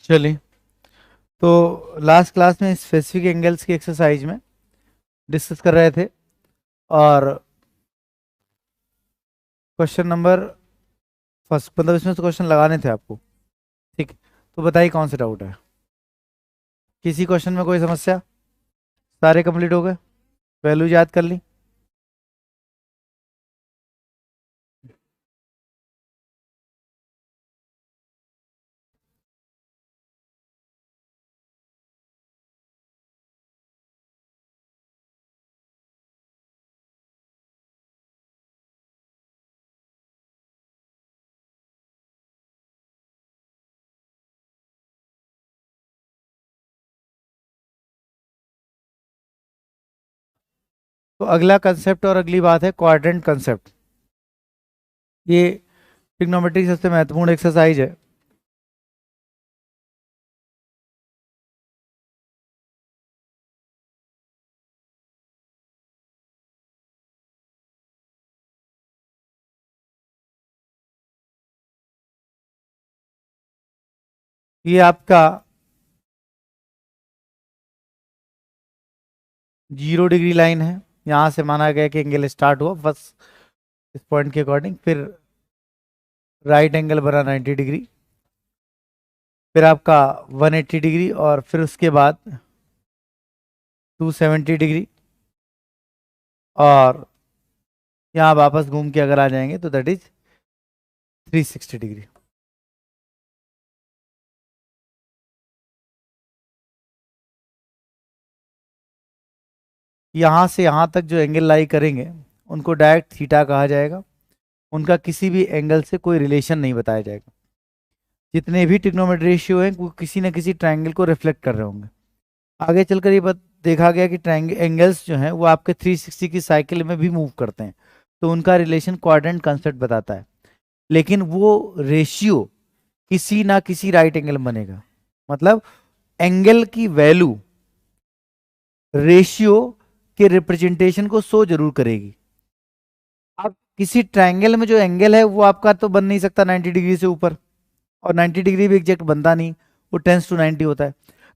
चलिए, तो last class में स्पेसिफिक एंगल्स की एक्सरसाइज में डिस्कस कर रहे थे और क्वेश्चन नंबर फर्स्ट मतलब इसमें तो क्वेश्चन लगाने थे आपको। ठीक, तो बताइए कौन सा डाउट है, किसी क्वेश्चन में कोई समस्या? सारे कंप्लीट हो गए, वैल्यू याद कर ली? तो अगला कंसेप्ट और अगली बात है क्वाड्रेंट कंसेप्ट। ये ट्रिग्नोमेट्री की सबसे महत्वपूर्ण एक्सरसाइज है। ये आपका 0 डिग्री लाइन है, यहाँ से माना गया कि एंगल स्टार्ट हुआ बस इस पॉइंट के अकॉर्डिंग, फिर राइट एंगल बना 90 डिग्री, फिर आपका 180 डिग्री और फिर उसके बाद 270 डिग्री, और यहाँ वापस घूम के अगर आ जाएंगे तो दैट इज 360 डिग्री। यहाँ से यहाँ तक जो एंगल लाई करेंगे उनको डायरेक्ट थीटा कहा जाएगा। उनका किसी भी एंगल से कोई रिलेशन नहीं बताया जाएगा। जितने भी ट्रिग्नोमेट्री रेशियो हैं वो किसी न किसी ट्रायंगल को रिफ्लेक्ट कर रहे होंगे। आगे चलकर ये बात देखा गया कि ट्रायंगल एंगल्स जो हैं वो आपके 360 की साइकिल में भी मूव करते हैं, तो उनका रिलेशन क्वाड्रेंट कंसेप्ट बताता है। लेकिन वो रेशियो किसी ना किसी राइट एंगल में बनेगा, मतलब एंगल की वैल्यू रेशियो के रिप्रेजेंटेशन को शो जरूर करेगी। अब किसी ट्रायंगल में जो एंगल है वो आपका तो बन नहीं सकता 90 डिग्री से ऊपर, और 90 डिग्री भी एग्जैक्ट बनता नहीं, वो 10 to 90 होता है।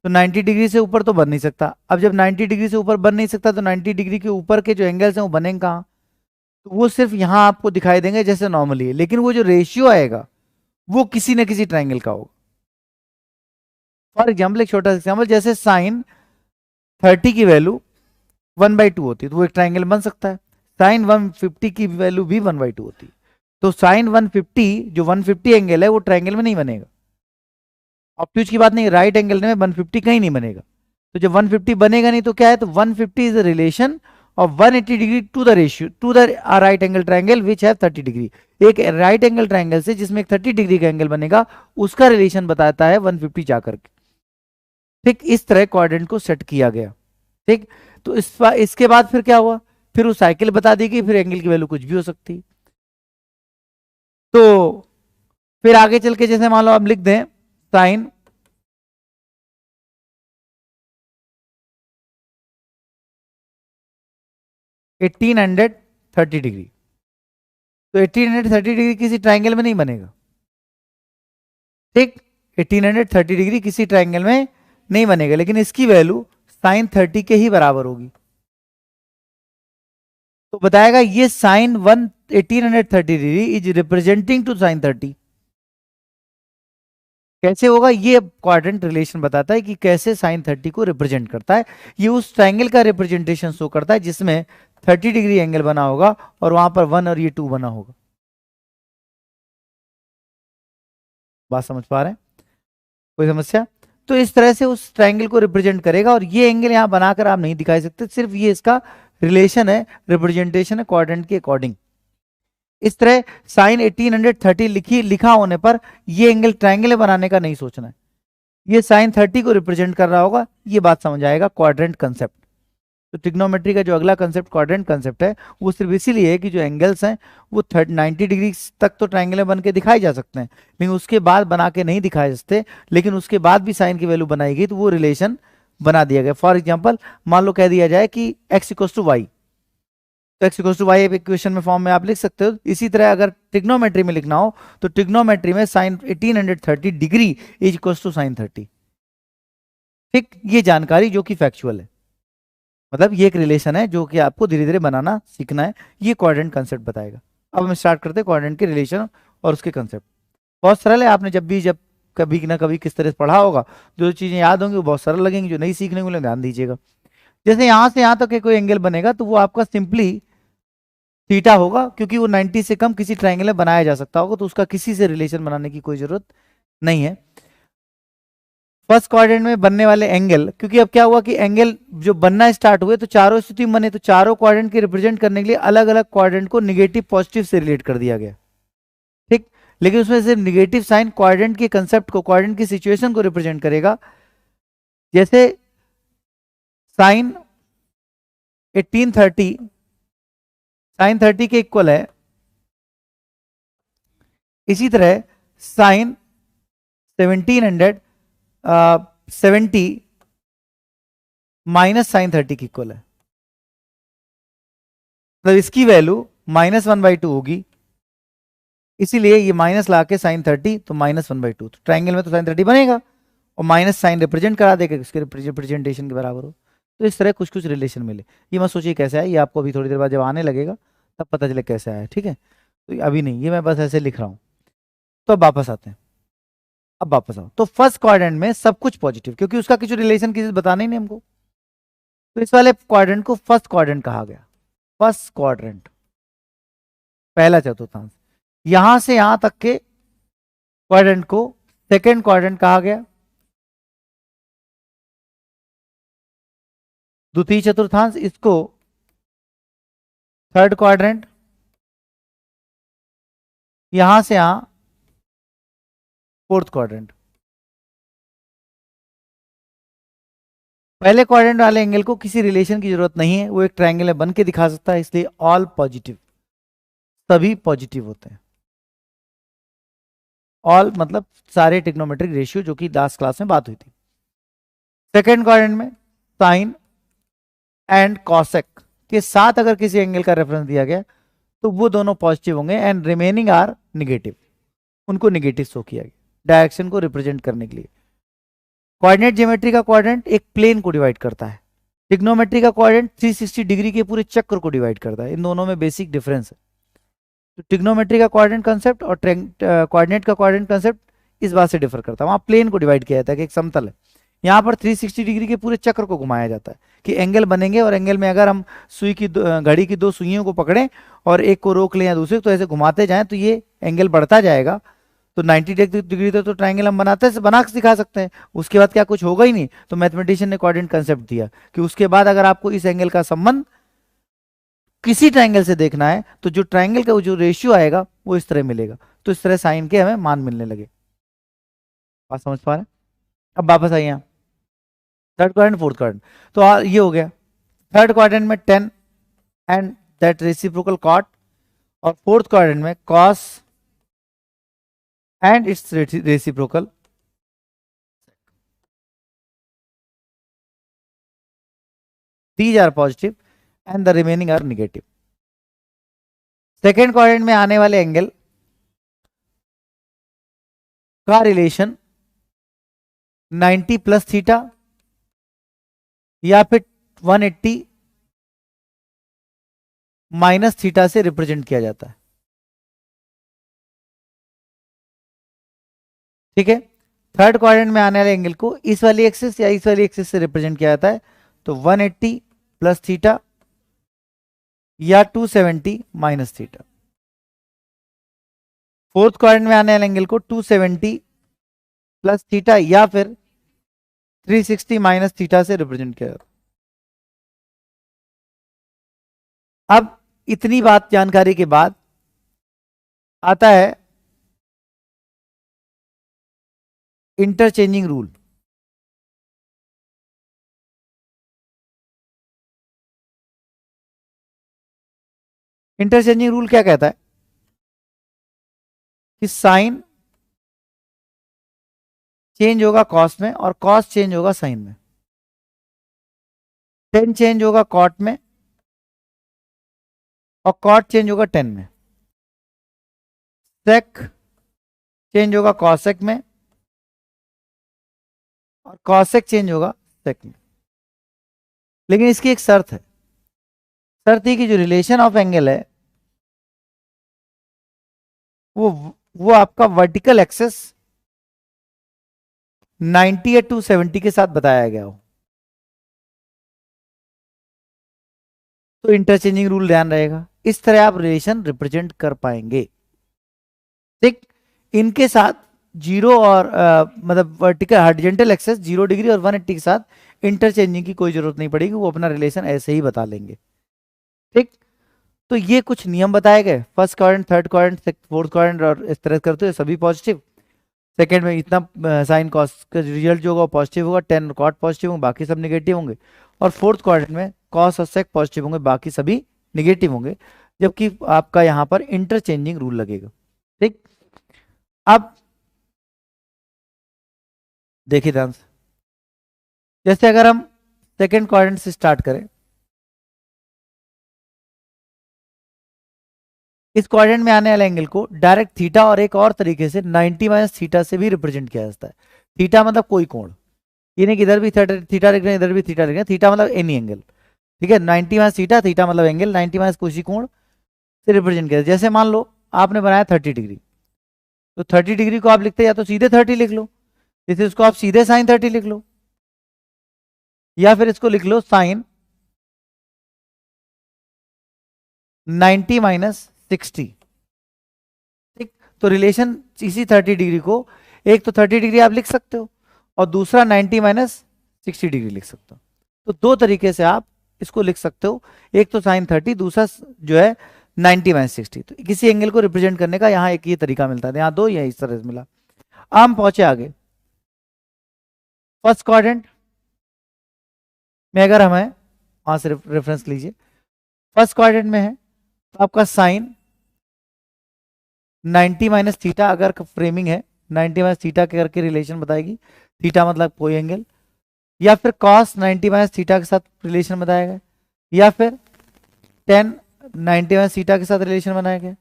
तो 90 डिग्री से ऊपर तो बन नहीं सकता। अब जब 90 डिग्री से ऊपर बन नहीं सकता तो 90 डिग्री के ऊपर के जो एंगल्स हैं वो बनेंगे कहाँ? तो वो सिर्फ यहाँ आपको दिखाई देंगे जैसे नॉर्मली है, लेकिन वो जो रेशियो आएगा वो किसी ना किसी ट्रायंगल का होगा। फॉर एग्जाम्पल, एक छोटा सा एग्जाम्पल, जैसे साइन 30 की वैल्यू 1/2 होती है तो वो एक ट्राइंगल बन सकता है। साइन 150 की वैल्यू भी 1/2 होती है, तो साइन 150 जो 150 एंगल है वो ट्राइंगल में नहीं बनेगा। ऑब्ट्यूज की बात नहीं, राइट एंगल में 150 कहीं नहीं बनेगा। तो जब 150 बनेगा नहीं तो क्या है, तो 150 is the relation of 180 degree to the ratio to the right angle triangle which have 30 degree. एक राइट एंगल ट्राइंगल से जिसमें एक 30 डिग्री का एंगल बनेगा उसका रिलेशन बताता है 150 जाकर के। ठीक इस तरह क्वाड्रेंट को सेट किया गया। ठीक, तो इसके बाद फिर क्या हुआ, फिर वो साइकिल बता देगी, फिर एंगल की वैल्यू कुछ भी हो सकती है। तो फिर आगे चल के जैसे मान लो आप लिख दें साइन 1830 डिग्री, तो 1830 डिग्री किसी ट्राइंगल में नहीं बनेगा। ठीक, 1830 डिग्री किसी ट्राइंगल में नहीं बनेगा, लेकिन इसकी वैल्यू साइन 30 के ही बराबर होगी। तो बताएगा ये sine 1830 degree is representing to sine 30। कैसे होगा, ये क्वाड्रेंट रिलेशन बताता है कि कैसे साइन 30 को रिप्रेजेंट करता है। ये उस ट्रायंगल का रिप्रेजेंटेशन शो करता है जिसमें 30 डिग्री एंगल बना होगा और वहां पर 1 और ये 2 बना होगा। बात समझ पा रहे हैं? कोई समस्या? तो इस तरह से उस ट्रायंगल को रिप्रेजेंट करेगा, और ये एंगल यहां बनाकर आप नहीं दिखा सकते, सिर्फ ये इसका रिलेशन है, रिप्रेजेंटेशन है क्वाड्रेंट के अकॉर्डिंग। इस तरह साइन 1830 लिखा होने पर ये एंगल ट्रायंगल बनाने का नहीं सोचना है, ये साइन 30 को रिप्रेजेंट कर रहा होगा। ये बात समझ आएगा क्वाड्रेंट कंसेप्ट। तो ट्रिग्नोमेट्री का जो अगला कंसेप्ट क्वाड्रेंट कंसेप्ट है वो सिर्फ इसीलिए है कि जो एंगल्स हैं वो 90 डिग्री तक तो ट्रायंगल बन के दिखाए जा सकते हैं, लेकिन उसके बाद बना के नहीं दिखाए जाते। लेकिन उसके बाद भी साइन की वैल्यू बनाई गई तो वो रिलेशन बना दिया गया। फॉर एग्जाम्पल, मान लो कह दिया जाए कि x = y, तो x equal to y equation में फॉर्म में आप लिख सकते हो। इसी तरह अगर ट्रिग्नोमेट्री में लिखना हो तो ट्रिग्नोमेट्री में sine 1830 degree is equal to sine 30। ठीक, ये जानकारी जो कि फैक्चुअल है, मतलब ये एक रिलेशन है जो कि आपको धीरे धीरे बनाना सीखना है, ये कोऑर्डिनेट कंसेप्ट बताएगा। अब हम स्टार्ट करते हैं कोऑर्डिनेट के रिलेशन और उसके कंसेप्ट। बहुत सरल है, आपने जब कभी ना कभी किस तरह से पढ़ा होगा, जो चीजें याद होंगी वो बहुत सरल लगेंगी, जो नहीं सीखने को मिलेंगे ध्यान दीजिएगा। जैसे यहां से यहां तक कोई एंगल बनेगा तो वो आपका सिंपली थीटा होगा, क्योंकि वो 90 से कम किसी ट्राइंगल में बनाया जा सकता होगा, तो उसका किसी से रिलेशन बनाने की कोई जरूरत नहीं है। फर्स्ट क्वाड्रेंट में बनने वाले एंगल, क्योंकि अब क्या हुआ कि एंगल जो बनना स्टार्ट हुए तो चारों स्थिति में बने, तो चारों क्वाड्रेंट के रिप्रेजेंट करने के लिए अलग अलग क्वाड्रेंट को निगेटिव पॉजिटिव से रिलेट कर दिया गया। ठीक, लेकिन उसमें से निगेटिव साइन क्वाड्रेंट के कंसेप्ट को, क्वाड्रेंट की सिचुएशन को रिप्रेजेंट करेगा। जैसे साइन 1830 साइन 30 के इक्वल है, इसी तरह साइन 1770 माइनस साइन 30 की इक्वल है, मतलब इसकी वैल्यू -1/2 होगी, इसीलिए ये माइनस ला के साइन 30 तो -1/2, तो ट्राइंगल में तो साइन 30 बनेगा और माइनस साइन रिप्रेजेंट करा देगा इसके रिप्रेजेंटेशन के बराबर हो। तो इस तरह कुछ कुछ रिलेशन मिले। ये मत सोचिए कैसे है, ये आपको अभी थोड़ी देर बाद जब आने लगेगा तब पता चले कैसे आया। ठीक है, तो अभी नहीं, ये मैं बस ऐसे लिख रहा हूं। तो अब वापस आते हैं, अब वापस आओ। तो फर्स्ट क्वाड्रेंट में सब कुछ पॉजिटिव, क्योंकि उसका कुछ रिलेशन किसी से बताना ही नहीं हमको, तो इस वाले क्वाड्रेंट को फर्स्ट क्वाड्रेंट कहा गया। फर्स्ट क्वाड्रेंट, पहला चतुर्थांश। यहां से यहां तक के क्वाड्रेंट को सेकेंड क्वाड्रेंट कहा गया। द्वितीय चतुर्थांश, इसको थर्ड क्वाड्रेंट। यहां से यहां फोर्थ क्वाड्रेंट। पहले क्वाड्रेंट वाले एंगल को किसी रिलेशन की जरूरत नहीं है, वो एक ट्रायंगल में बन के दिखा सकता है, इसलिए ऑल पॉजिटिव, सभी पॉजिटिव होते हैं। ऑल मतलब सारे ट्रिग्नोमेट्रिक रेशियो, जो कि लास्ट क्लास में बात हुई थी। सेकेंड क्वाड्रेंट में साइन एंड कॉसेक के साथ अगर किसी एंगल का रेफरेंस दिया गया तो वो दोनों पॉजिटिव होंगे, एंड रिमेनिंग आर निगेटिव, उनको निगेटिव शो किया गया डायरेक्शन को रिप्रेजेंट करने के लिए। कोऑर्डिनेट ज्योमेट्री का क्वाड्रेंट एक प्लेन को डिवाइड करता है, ट्रिग्नोमेट्री का क्वाड्रेंट 360 डिग्री के पूरे चक्र को डिवाइड करता है। इन दोनों में बेसिक डिफरेंस है। तो ट्रिग्नोमेट्री का क्वाड्रेंट कंसेप्ट और कोऑर्डिनेट का क्वाड्रेंट कंसेप्ट इस बात से डिफर करता है। वहां प्लेन को डिवाइड किया जाता है कि एक समतल है, यहाँ पर 360 डिग्री के पूरे चक्र को घुमाया जाता है कि एंगल बनेंगे, और एंगल में अगर हम सुई की घड़ी की दो सुइयों को पकड़ें और एक को रोक लें या दूसरे को, तो ऐसे घुमाते जाएं तो ये एंगल बढ़ता जाएगा। तो 90 डिग्री तक तो ट्रायंगल हम बना के सिखा सकते हैं, उसके बाद क्या कुछ होगा ही नहीं। तो मैथमेटिशियन ने कोऑर्डिनेट कंसेप्ट दिया कि उसके बाद अगर आपको इस एंगल का संबंध किसी ट्रायंगल से देखना है तो जो ट्रायंगल का जो रेशियो आएगा वो इस तरह मिलेगा। तो इस तरह साइन के हमें मान मिलने लगे। बात समझ पा रहे हैं? अब वापस आइए यहाँ, थर्ड क्वाड्रेंट फोर्थ क्वाड्रेंट। तो ये हो गया थर्ड क्वाड्रेंट में 10 एंड दैट रेसिप्रोकल कॉट, और फोर्थ क्वाड्रेंट में cos and its reciprocal. These are positive and the remaining are negative. Second quadrant में आने वाले एंगल का रिलेशन 90 प्लस थीटा या फिर 180 माइनस थीटा से रिप्रेजेंट किया जाता है। ठीक है, थर्ड क्वाड्रेंट में आने वाले एंगल को इस वाली एक्सिस या इस वाली एक्सिस से रिप्रेजेंट किया जाता है, तो 180 प्लस थीटा या 270 माइनस थीटा। फोर्थ क्वाड्रेंट में आने वाले एंगल को 270 प्लस थीटा या फिर 360 माइनस थीटा से रिप्रेजेंट किया जाता है। अब इतनी बात जानकारी के बाद आता है इंटरचेंजिंग रूल। इंटरचेंजिंग रूल क्या कहता है कि साइन चेंज होगा कॉस में और कॉस चेंज होगा साइन में, टेन चेंज होगा कॉट में और कॉट चेंज होगा 10 में, सेक चेंज होगा कॉसेक में, और कॉसेक चेंज होगा सेक में। लेकिन इसकी एक शर्त है, शर्त है कि जो रिलेशन ऑफ एंगल है वो आपका वर्टिकल एक्सेस 90 या 270 के साथ बताया गया हो, तो इंटरचेंजिंग रूल ध्यान रहेगा। इस तरह आप रिलेशन रिप्रेजेंट कर पाएंगे। ठीक, इनके साथ जीरो और मतलब वर्टिकल हॉरिजॉन्टल एक्सेस 0 डिग्री और 180 के साथ इंटरचेंजिंग की कोई जरूरत नहीं पड़ेगी, वो अपना रिलेशन ऐसे ही बता लेंगे। ठीक, तो ये कुछ नियम बताए गए, first quadrant, third quadrant, fourth quadrant, और इस तरह करते हुए सभी पॉजिटिव। सेकंड में इतना साइन कॉस का रिजल्ट जो होगा पॉजिटिव होगा, 10 कॉट पॉजिटिव होंगे, बाकी सब नेगेटिव होंगे। और फोर्थ क्वाड्रेंट में कॉस और सेक पॉजिटिव होंगे, बाकी सभी नेगेटिव होंगे, जबकि आपका यहाँ पर इंटरचेंजिंग रूल लगेगा। ठीक, अब देखिए ध्यान से, जैसे अगर हम सेकंड क्वाड्रेंट से स्टार्ट करें, इस क्वाड्रेंट में आने वाले एंगल को डायरेक्ट थीटा और एक और तरीके से 90 माइनस थीटा से भी रिप्रेजेंट किया जाता है। थीटा मतलब कोई कोण, ये नहीं कि इधर भी थीटा लिख रहे हैं इधर भी थीटा लिख रहे हैं, थीटा मतलब एनी एंगल। ठीक है, 90 माइनस थीटा, थीटा मतलब एंगल, 90 माइनस कोई कोण से रिप्रेजेंट किया। जैसे मान लो आपने बनाया 30 डिग्री, तो 30 डिग्री को आप लिखते या तो सीधे 30 लिख लो, जैसे इसको आप सीधे साइन 30 लिख लो, या फिर इसको लिख लो साइन 90 माइनस 60। ठीक, तो रिलेशन इसी 30 डिग्री को, एक तो 30 डिग्री आप लिख सकते हो और दूसरा 90 माइनस 60 डिग्री लिख सकते हो। तो दो तरीके से आप इसको लिख सकते हो, एक तो साइन 30, दूसरा जो है 90 माइनस 60। तो किसी एंगल को रिप्रेजेंट करने का यहाँ एक ये तरीका मिलता है, यहाँ दो या इस तरह से मिला। हम पहुंचे आगे, फर्स्ट क्वाड्रेंट में अगर हमें वहां से रेफरेंस लीजिए, फर्स्ट क्वाड्रेंट में है तो आपका साइन 90 माइनस थीटा, अगर फ्रेमिंग है 90 माइनस थीटा के करके रिलेशन बताएगी, थीटा मतलब कोई एंगल, या फिर कॉस 90 माइनस थीटा के साथ रिलेशन बताएगा, या फिर टेन 90 माइनस थीटा के साथ रिलेशन बनाएगा,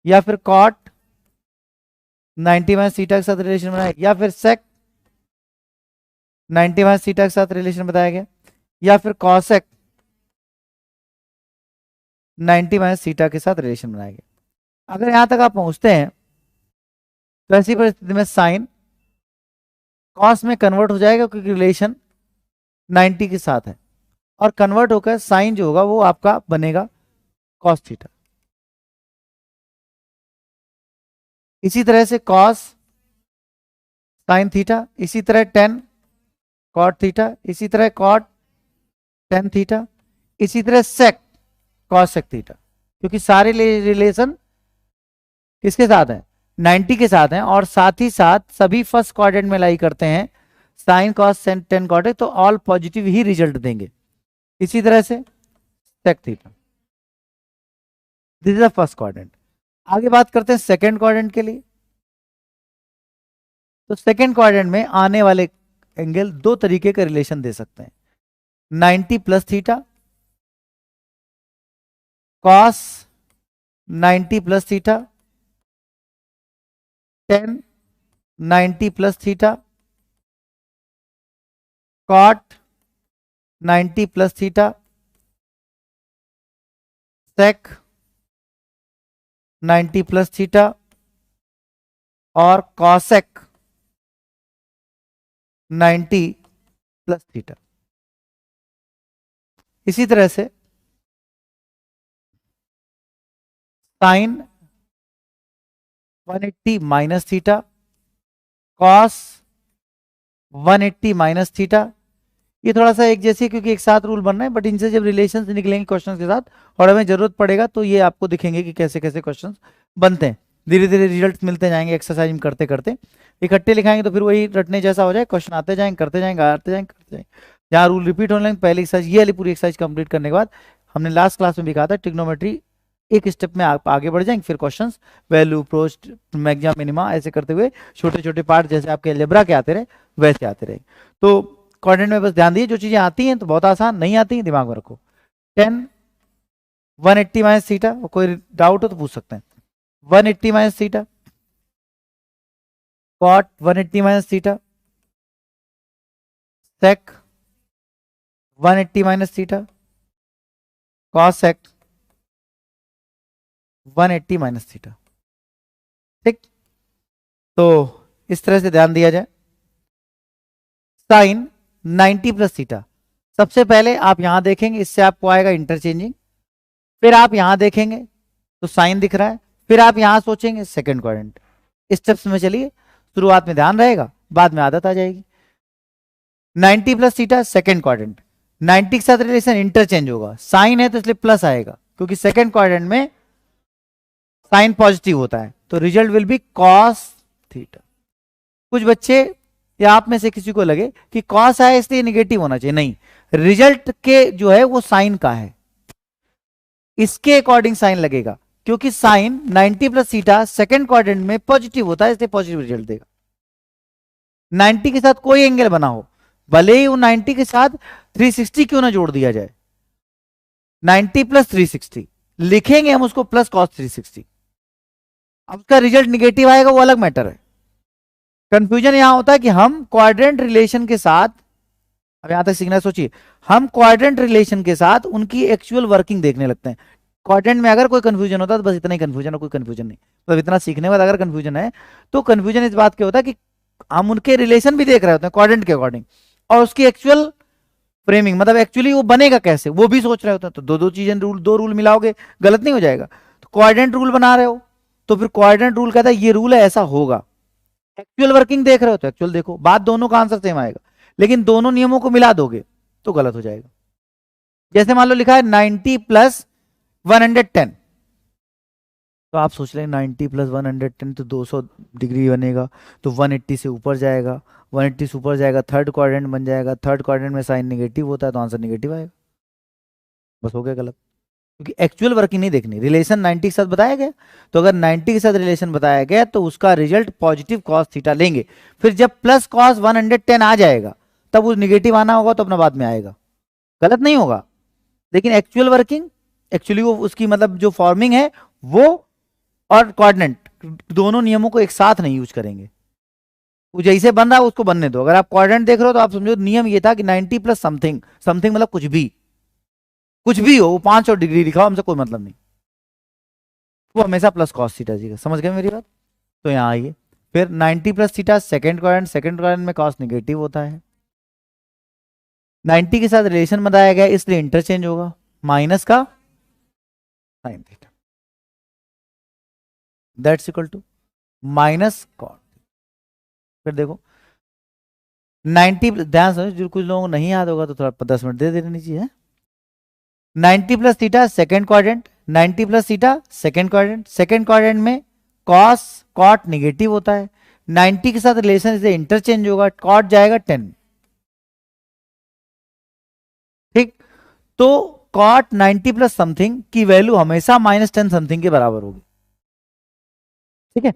या फिर कॉट 90 माइनस थीटा के साथ रिलेशन बनाएगा, या फिर सेक 90 माइनस थीटा के साथ रिलेशन बताया गया, या फिर कॉसेक 90 माइनस थीटा के साथ रिलेशन बनाया गया। अगर यहां तक आप पहुंचते हैं तो ऐसी परिस्थिति में साइन कॉस में कन्वर्ट हो जाएगा, क्योंकि रिलेशन 90 के साथ है, और कन्वर्ट होकर साइन जो होगा वो आपका बनेगा कॉस थीटा। इसी तरह से कॉस साइन थीटा, इसी तरह टेन कॉट थीटा, इसी तरह कॉट टेन थीटा, इसी तरह सेक कॉस सेक थीटा, क्योंकि सारे रिलेशन किसके साथ हैं 90 के साथ हैं, और साथ ही साथ सभी फर्स्ट क्वाड्रेंट में लाई करते हैं साइन कॉस टेन कॉट, तो ऑल पॉजिटिव ही रिजल्ट देंगे। इसी तरह से sec theta, this is the first quadrant. आगे बात करते हैं सेकंड क्वाड्रेंट के लिए। तो सेकंड क्वाड्रेंट में आने वाले एंगल दो तरीके का रिलेशन दे सकते हैं, 90 plus theta, cos 90 plus theta, tan 90 plus theta, cot 90 plus theta, sec 90 plus theta, और कॉसेक 90 प्लस थीटा। इसी तरह से sine 180 minus theta, cos 180 minus theta. ये थोड़ा सा एक जैसे क्योंकि एक साथ रूल बन रहे हैं, बट इनसे जब रिलेशंस निकलेंगे क्वेश्चंस के साथ और हमें जरूरत पड़ेगा तो ये आपको दिखेंगे कि कैसे कैसे क्वेश्चंस बनते हैं। धीरे धीरे रिजल्ट मिलते जाएंगे, एक्सरसाइज करते करते इकट्ठे लिखाएंगे तो फिर वही रटने जैसा हो जाए, क्वेश्चन आते जाएंगे, करते जाएंगे, आते जाएंगे, करते जाएंगे। जहाँ रूल रिपीट होने लगे, पहली एक्सरसाइज ये वाली पूरी एक्सरसाइज कंप्लीट करने के बाद हमने लास्ट क्लास में भी कहा था ट्रिग्नोमेट्री एक स्टेप में आप आगे बढ़ जाएंगे, फिर क्वेश्चंस वैल्यू प्रोस्ट मैक्सिमा मिनिमा ऐसे करते हुए छोटे छोटे पार्ट जैसे आपके अलजेब्रा के आते रहे वैसे आते रहे। तो कोऑर्डिनेट में बस ध्यान दिए, जो चीजें आती हैं तो बहुत आसान, नहीं आती हैं दिमाग में रखो। 10 180 माइनस थीटा, कोई डाउट हो तो पूछ सकते हैं। 180 minus theta cot 180 minus theta sec 180 minus theta cosec 180 minus theta. ठीक, तो इस तरह से ध्यान दिया जाए। साइन 90 प्लस थीटा, सबसे पहले आप यहां देखेंगे, इससे आपको आएगा इंटरचेंजिंग, फिर आप यहां देखेंगे तो साइन दिख रहा है, फिर आप यहां सोचेंगे सेकंड क्वाड्रेंट। स्टेप्स में चलिए, शुरुआत में ध्यान रहेगा, बाद में आदत आ जाएगी। 90 प्लस थीटा सेकंड क्वाड्रेंट, 90 के साथ रिलेशन इंटरचेंज होगा, साइन है तो इसलिए प्लस आएगा, क्योंकि सेकंड क्वाड्रेंट में साइन पॉजिटिव होता है, तो result will be cos theta. कुछ बच्चे या आप में से किसी को लगे कि कॉस आया इसलिए निगेटिव होना चाहिए, नहीं, रिजल्ट के जो है वो साइन का है, इसके अकॉर्डिंग साइन लगेगा, क्योंकि sine 90 plus theta second quadrant में पॉजिटिव होता है, इसलिए पॉजिटिव रिजल्ट देगा। 90 के साथ कोई एंगल बना हो, भले ही वो 90 के साथ 360 क्यों ना जोड़ दिया जाए, 90 प्लस 360 लिखेंगे हम उसको प्लस कॉस 360, अब उसका रिजल्ट निगेटिव आएगा, वो अलग मैटर है। कंफ्यूजन यहां होता है कि हम क्वाड्रेंट रिलेशन के साथ, अब यहां तक सीखना सोचिए, हम क्वाड्रेंट रिलेशन के साथ उनकी एक्चुअल वर्किंग देखने लगते हैं। क्वाड्रेंट में अगर कोई कंफ्यूजन होता है तो बस इतना ही कंफ्यूजन है, कोई कंफ्यूजन नहीं। तो इतना सीखने के बाद अगर कंफ्यूजन है तो कंफ्यूजन इस बात के होता है कि हम उनके रिलेशन भी देख रहे होते हैं क्वाड्रेंट के अकॉर्डिंग, और उसकी एक्चुअल फ्रेमिंग, मतलब एक्चुअली वो बनेगा कैसे वो भी सोच रहे होते हैं। तो दो दो चीजें रूल, दो रूल मिलाओगे गलत नहीं हो जाएगा। तो क्वाड्रेंट रूल बना रहे हो तो फिर क्वाड्रेंट रूल कहता है ये रूल है ऐसा होगा, एक्चुअल वर्किंग देख रहे हो तो एक्चुअल देखो, बात दोनों का आंसर सेम आएगा, लेकिन दोनों नियमों को मिला दोगे तो गलत हो जाएगा। जैसे मान लो लिखा है 90 प्लस 110, तो आप सोच रहे हैं 90 प्लस 110 तो 200 डिग्री बनेगा, तो 180 से ऊपर जाएगा, 180 से ऊपर जाएगा थर्ड क्वाड्रेंट बन जाएगा, थर्ड क्वाड्रेंट में साइन नेगेटिव होता है तो आंसर नेगेटिव आएगा, बस हो गया गलत, क्योंकि एक्चुअल वर्किंग नहीं देखनी। रिलेशन 90 के साथ बताया गया, तो अगर 90 के साथ रिलेशन बताया गया तो उसका रिजल्ट पॉजिटिव कॉस थीटा लेंगे, फिर जब प्लस कॉस 110 आ जाएगा तब वो निगेटिव आना होगा तो अपना बाद में आएगा, गलत नहीं होगा। लेकिन एक्चुअल वर्किंग, एक्चुअली वो उसकी मतलब जो फॉर्मिंग है वो और कोऑर्डिनेट दोनों नियमों को एक साथ नहीं यूज करेंगे, वो जैसे बन रहा है उसको बनने दो। अगर आप कोऑर्डिनेट देख रहे हो तो आप समझो नियम ये था कि 90 प्लस समथिंग, समथिंग मतलब कुछ भी हो, वो 500 डिग्री दिखाओ, हमसे कोई मतलब नहीं, वो हमेशा प्लस कॉस थीटा जी का। समझ गए मेरी बात? तो यहाँ आइए, फिर 90 plus theta second quadrant, second quadrant में कॉस नेगेटिव होता है, 90 के साथ रिलेशन बताया गया इसलिए इंटरचेंज होगा, माइनस का sine theta, that's equal to minus cot. फिर देखो 90, ध्यान समझो, जो कुछ लोगों को नहीं याद होगा तो थोड़ा 10 मिनट दे देनी चाहिए। 90 plus theta second quadrant, 90 plus theta second quadrant, second quadrant में कॉस कॉट निगेटिव होता है, 90 के साथ रिलेशन से इंटरचेंज होगा, कॉट जाएगा 10, ठीक। तो कॉट 90 प्लस समथिंग की वैल्यू हमेशा -10 समथिंग के बराबर होगी, ठीक है।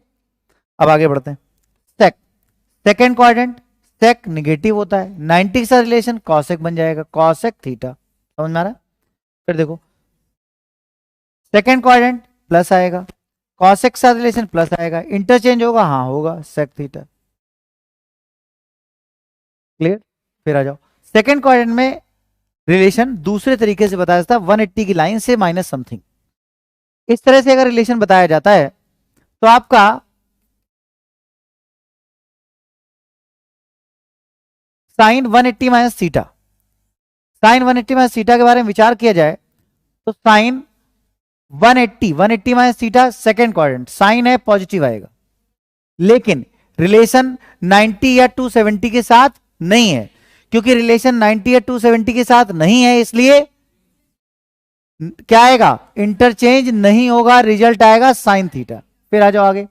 अब आगे बढ़ते हैं, सेक सेकंड क्वाड्रेंट, सेक निगेटिव होता है, 90 के साथ रिलेशन कॉसेक बन जाएगा, कॉसेक थीटा, समझ में आ रहा है? फिर देखो सेकंड क्वाड्रेंट प्लस आएगा, कॉसेक के साथ रिलेशन प्लस आएगा, इंटरचेंज होगा, हाँ होगा, सेक थीटा, क्लियर। फिर आ जाओ, सेकंड क्वाड्रेंट में रिलेशन दूसरे तरीके से बताया जाता है, 180 की लाइन से माइनस समथिंग, इस तरह से अगर रिलेशन बताया जाता है तो आपका sine 180 minus theta, sine 180 minus theta के बारे में विचार किया जाए तो sine 180 minus theta second quadrant, sine है पॉजिटिव आएगा, लेकिन रिलेशन 90 या 270 के साथ नहीं है, क्योंकि रिलेशन 90 या 270 के साथ नहीं है इसलिए क्या आएगा, इंटरचेंज नहीं होगा, रिजल्ट आएगा साइन थीटा। फिर आ जाओ आगे,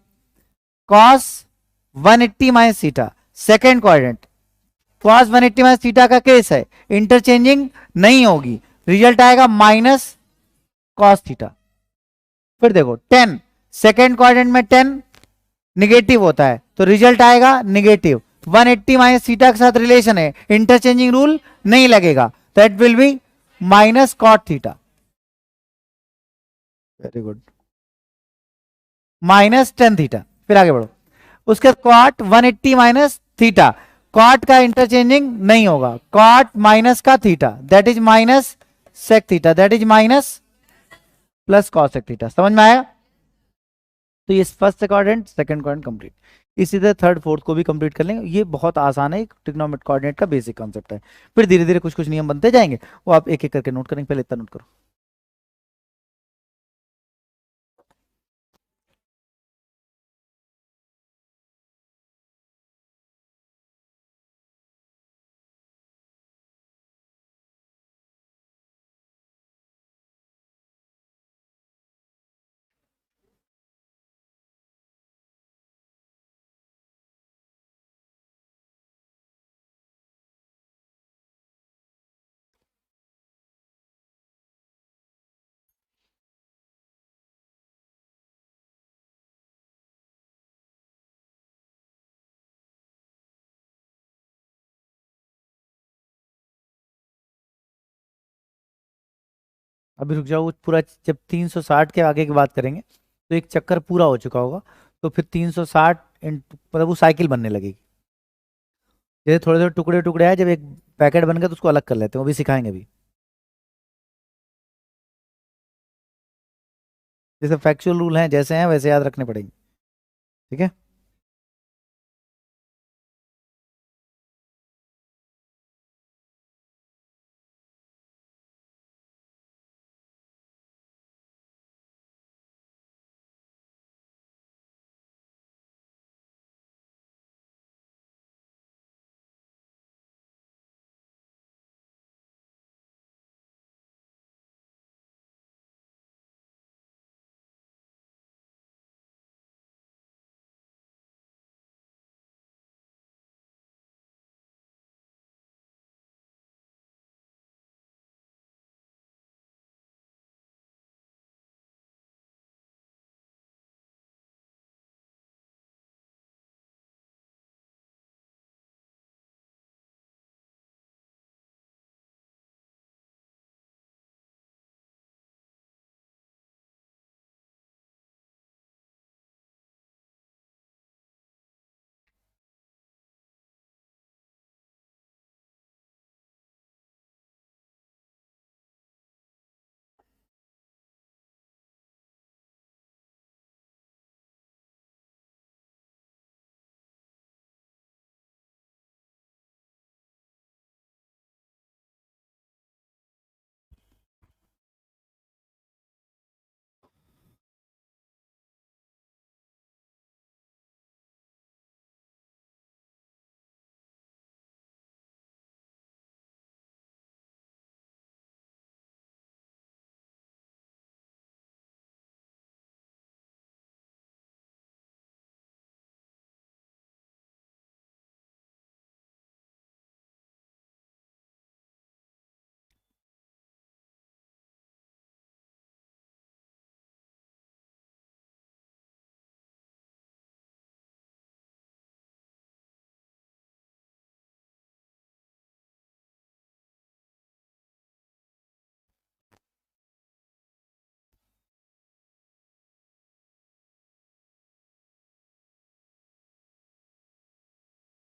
cos 180 minus theta second quadrant, cos 180 minus theta का केस है, इंटरचेंजिंग नहीं होगी, रिजल्ट आएगा माइनस कॉस थीटा। फिर देखो 10 सेकंड क्वाड्रेंट में 10 निगेटिव होता है तो रिजल्ट आएगा निगेटिव, 180 माइनस थीटा के साथ रिलेशन है, इंटरचेंजिंग रूल नहीं लगेगा, that will be minus cot theta. Very good. -tan theta, फिर आगे बढ़ो। उसके बाद कॉट 180 माइनस थीटा, कॉट का इंटरचेंजिंग नहीं होगा, कॉट माइनस का theta that is minus sec theta that is minus plus cosec theta. समझ में आया? तो ये first quadrant second quadrant complete. इसी तरह थर्ड फोर्थ को भी कंप्लीट कर लेंगे। ये बहुत आसान है, ट्रिग्नोमेट्रिक कोऑर्डिनेट का बेसिक कॉन्सेप्ट है। फिर धीरे धीरे कुछ कुछ नियम बनते जाएंगे, वो आप एक एक करके नोट करेंगे। पहले इतना नोट करो। अभी रुक जाओ, वो पूरा जब 360 के आगे की बात करेंगे तो एक चक्कर पूरा हो चुका होगा, तो फिर 360 मतलब वो साइकिल बनने लगेगी। जैसे थोड़े थोड़े टुकड़े टुकड़े आए, जब एक पैकेट बन गया तो उसको अलग कर लेते हैं, वो भी सिखाएंगे अभी। जैसे फैक्चुअल रूल हैं जैसे हैं वैसे याद रखने पड़ेंगे। ठीक है।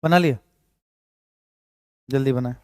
बना लिया? जल्दी बनाए।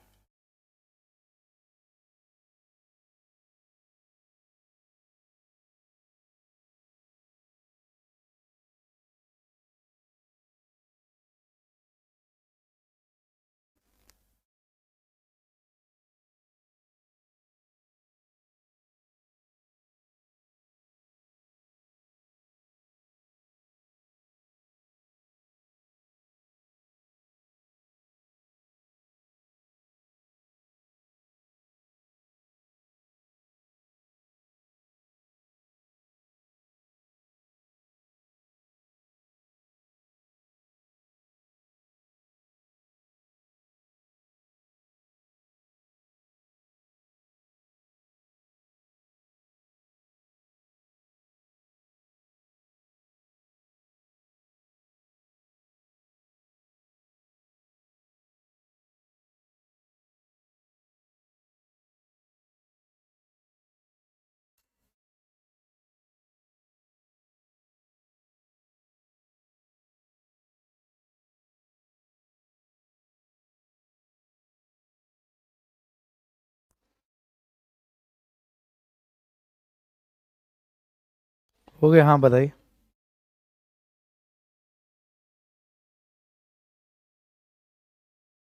हो गया? हाँ बताइए।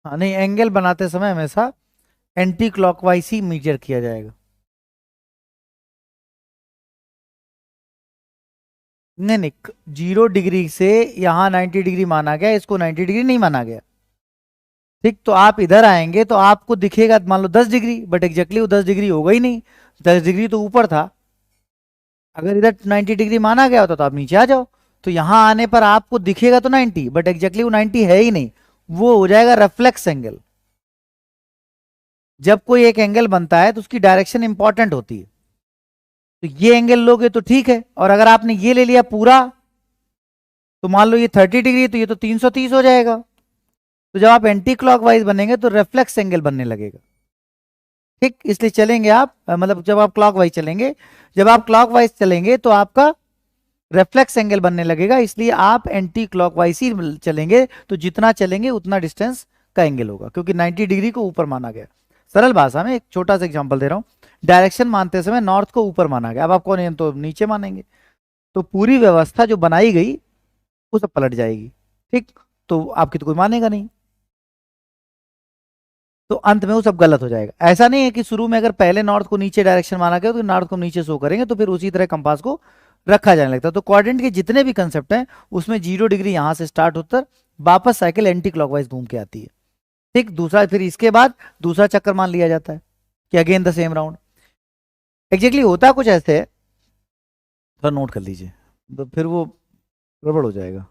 हाँ नहीं, एंगल बनाते समय हमेशा एंटी क्लॉकवाइज ही मेजर किया जाएगा। नहीं नहीं, 0 डिग्री से यहाँ 90 डिग्री माना गया, इसको 90 डिग्री नहीं माना गया। ठीक, तो आप इधर आएंगे तो आपको दिखेगा मान लो 10 डिग्री, बट एग्जैक्टली वो 10 डिग्री होगा ही नहीं, 10 डिग्री तो ऊपर था। अगर इधर 90 डिग्री माना गया होता तो आप नीचे आ जाओ, तो यहां आने पर आपको दिखेगा तो 90, बट एग्जैक्टली वो 90 है ही नहीं, वो हो जाएगा रेफ्लेक्स एंगल। जब कोई एक एंगल बनता है तो उसकी डायरेक्शन इंपॉर्टेंट होती है। तो ये एंगल लोगे तो ठीक है, और अगर आपने ये ले लिया पूरा, तो मान लो ये 30 डिग्री, तो ये तो 330 हो जाएगा। तो जब आप एंटी क्लॉकवाइज बनेंगे तो रेफ्लेक्स एंगल बनने लगेगा। ठीक, इसलिए चलेंगे आप मतलब जब आप क्लॉकवाइज चलेंगे, जब आप क्लॉकवाइज चलेंगे तो आपका रेफ्लेक्स एंगल बनने लगेगा, इसलिए आप एंटी क्लॉकवाइज ही चलेंगे, तो जितना चलेंगे उतना डिस्टेंस का एंगल होगा, क्योंकि 90 डिग्री को ऊपर माना गया। सरल भाषा में एक छोटा सा एग्जांपल दे रहा हूं, डायरेक्शन मानते समय नॉर्थ को ऊपर माना गया, अब आप कौन तो नीचे मानेंगे, तो पूरी व्यवस्था जो बनाई गई वो सब पलट जाएगी। ठीक, तो आपकी तो कोई मानेगा नहीं, तो अंत में वो सब गलत हो जाएगा। ऐसा नहीं है कि शुरू में अगर पहले नॉर्थ को नीचे डायरेक्शन माना गया तो नॉर्थ को नीचे शो करेंगे, तो फिर उसी तरह कंपास को रखा जाने लगता है। तो क्वाड्रेंट के जितने भी कंसेप्ट हैं उसमें 0 डिग्री यहां से स्टार्ट होकर वापस साइकिल एंटी क्लॉकवाइज घूम के आती है। ठीक, दूसरा फिर इसके बाद दूसरा चक्कर मान लिया जाता है कि again the same round. Exactly होता कुछ ऐसे है, थोड़ा नोट कर लीजिए, तो फिर वो गड़बड़ हो जाएगा।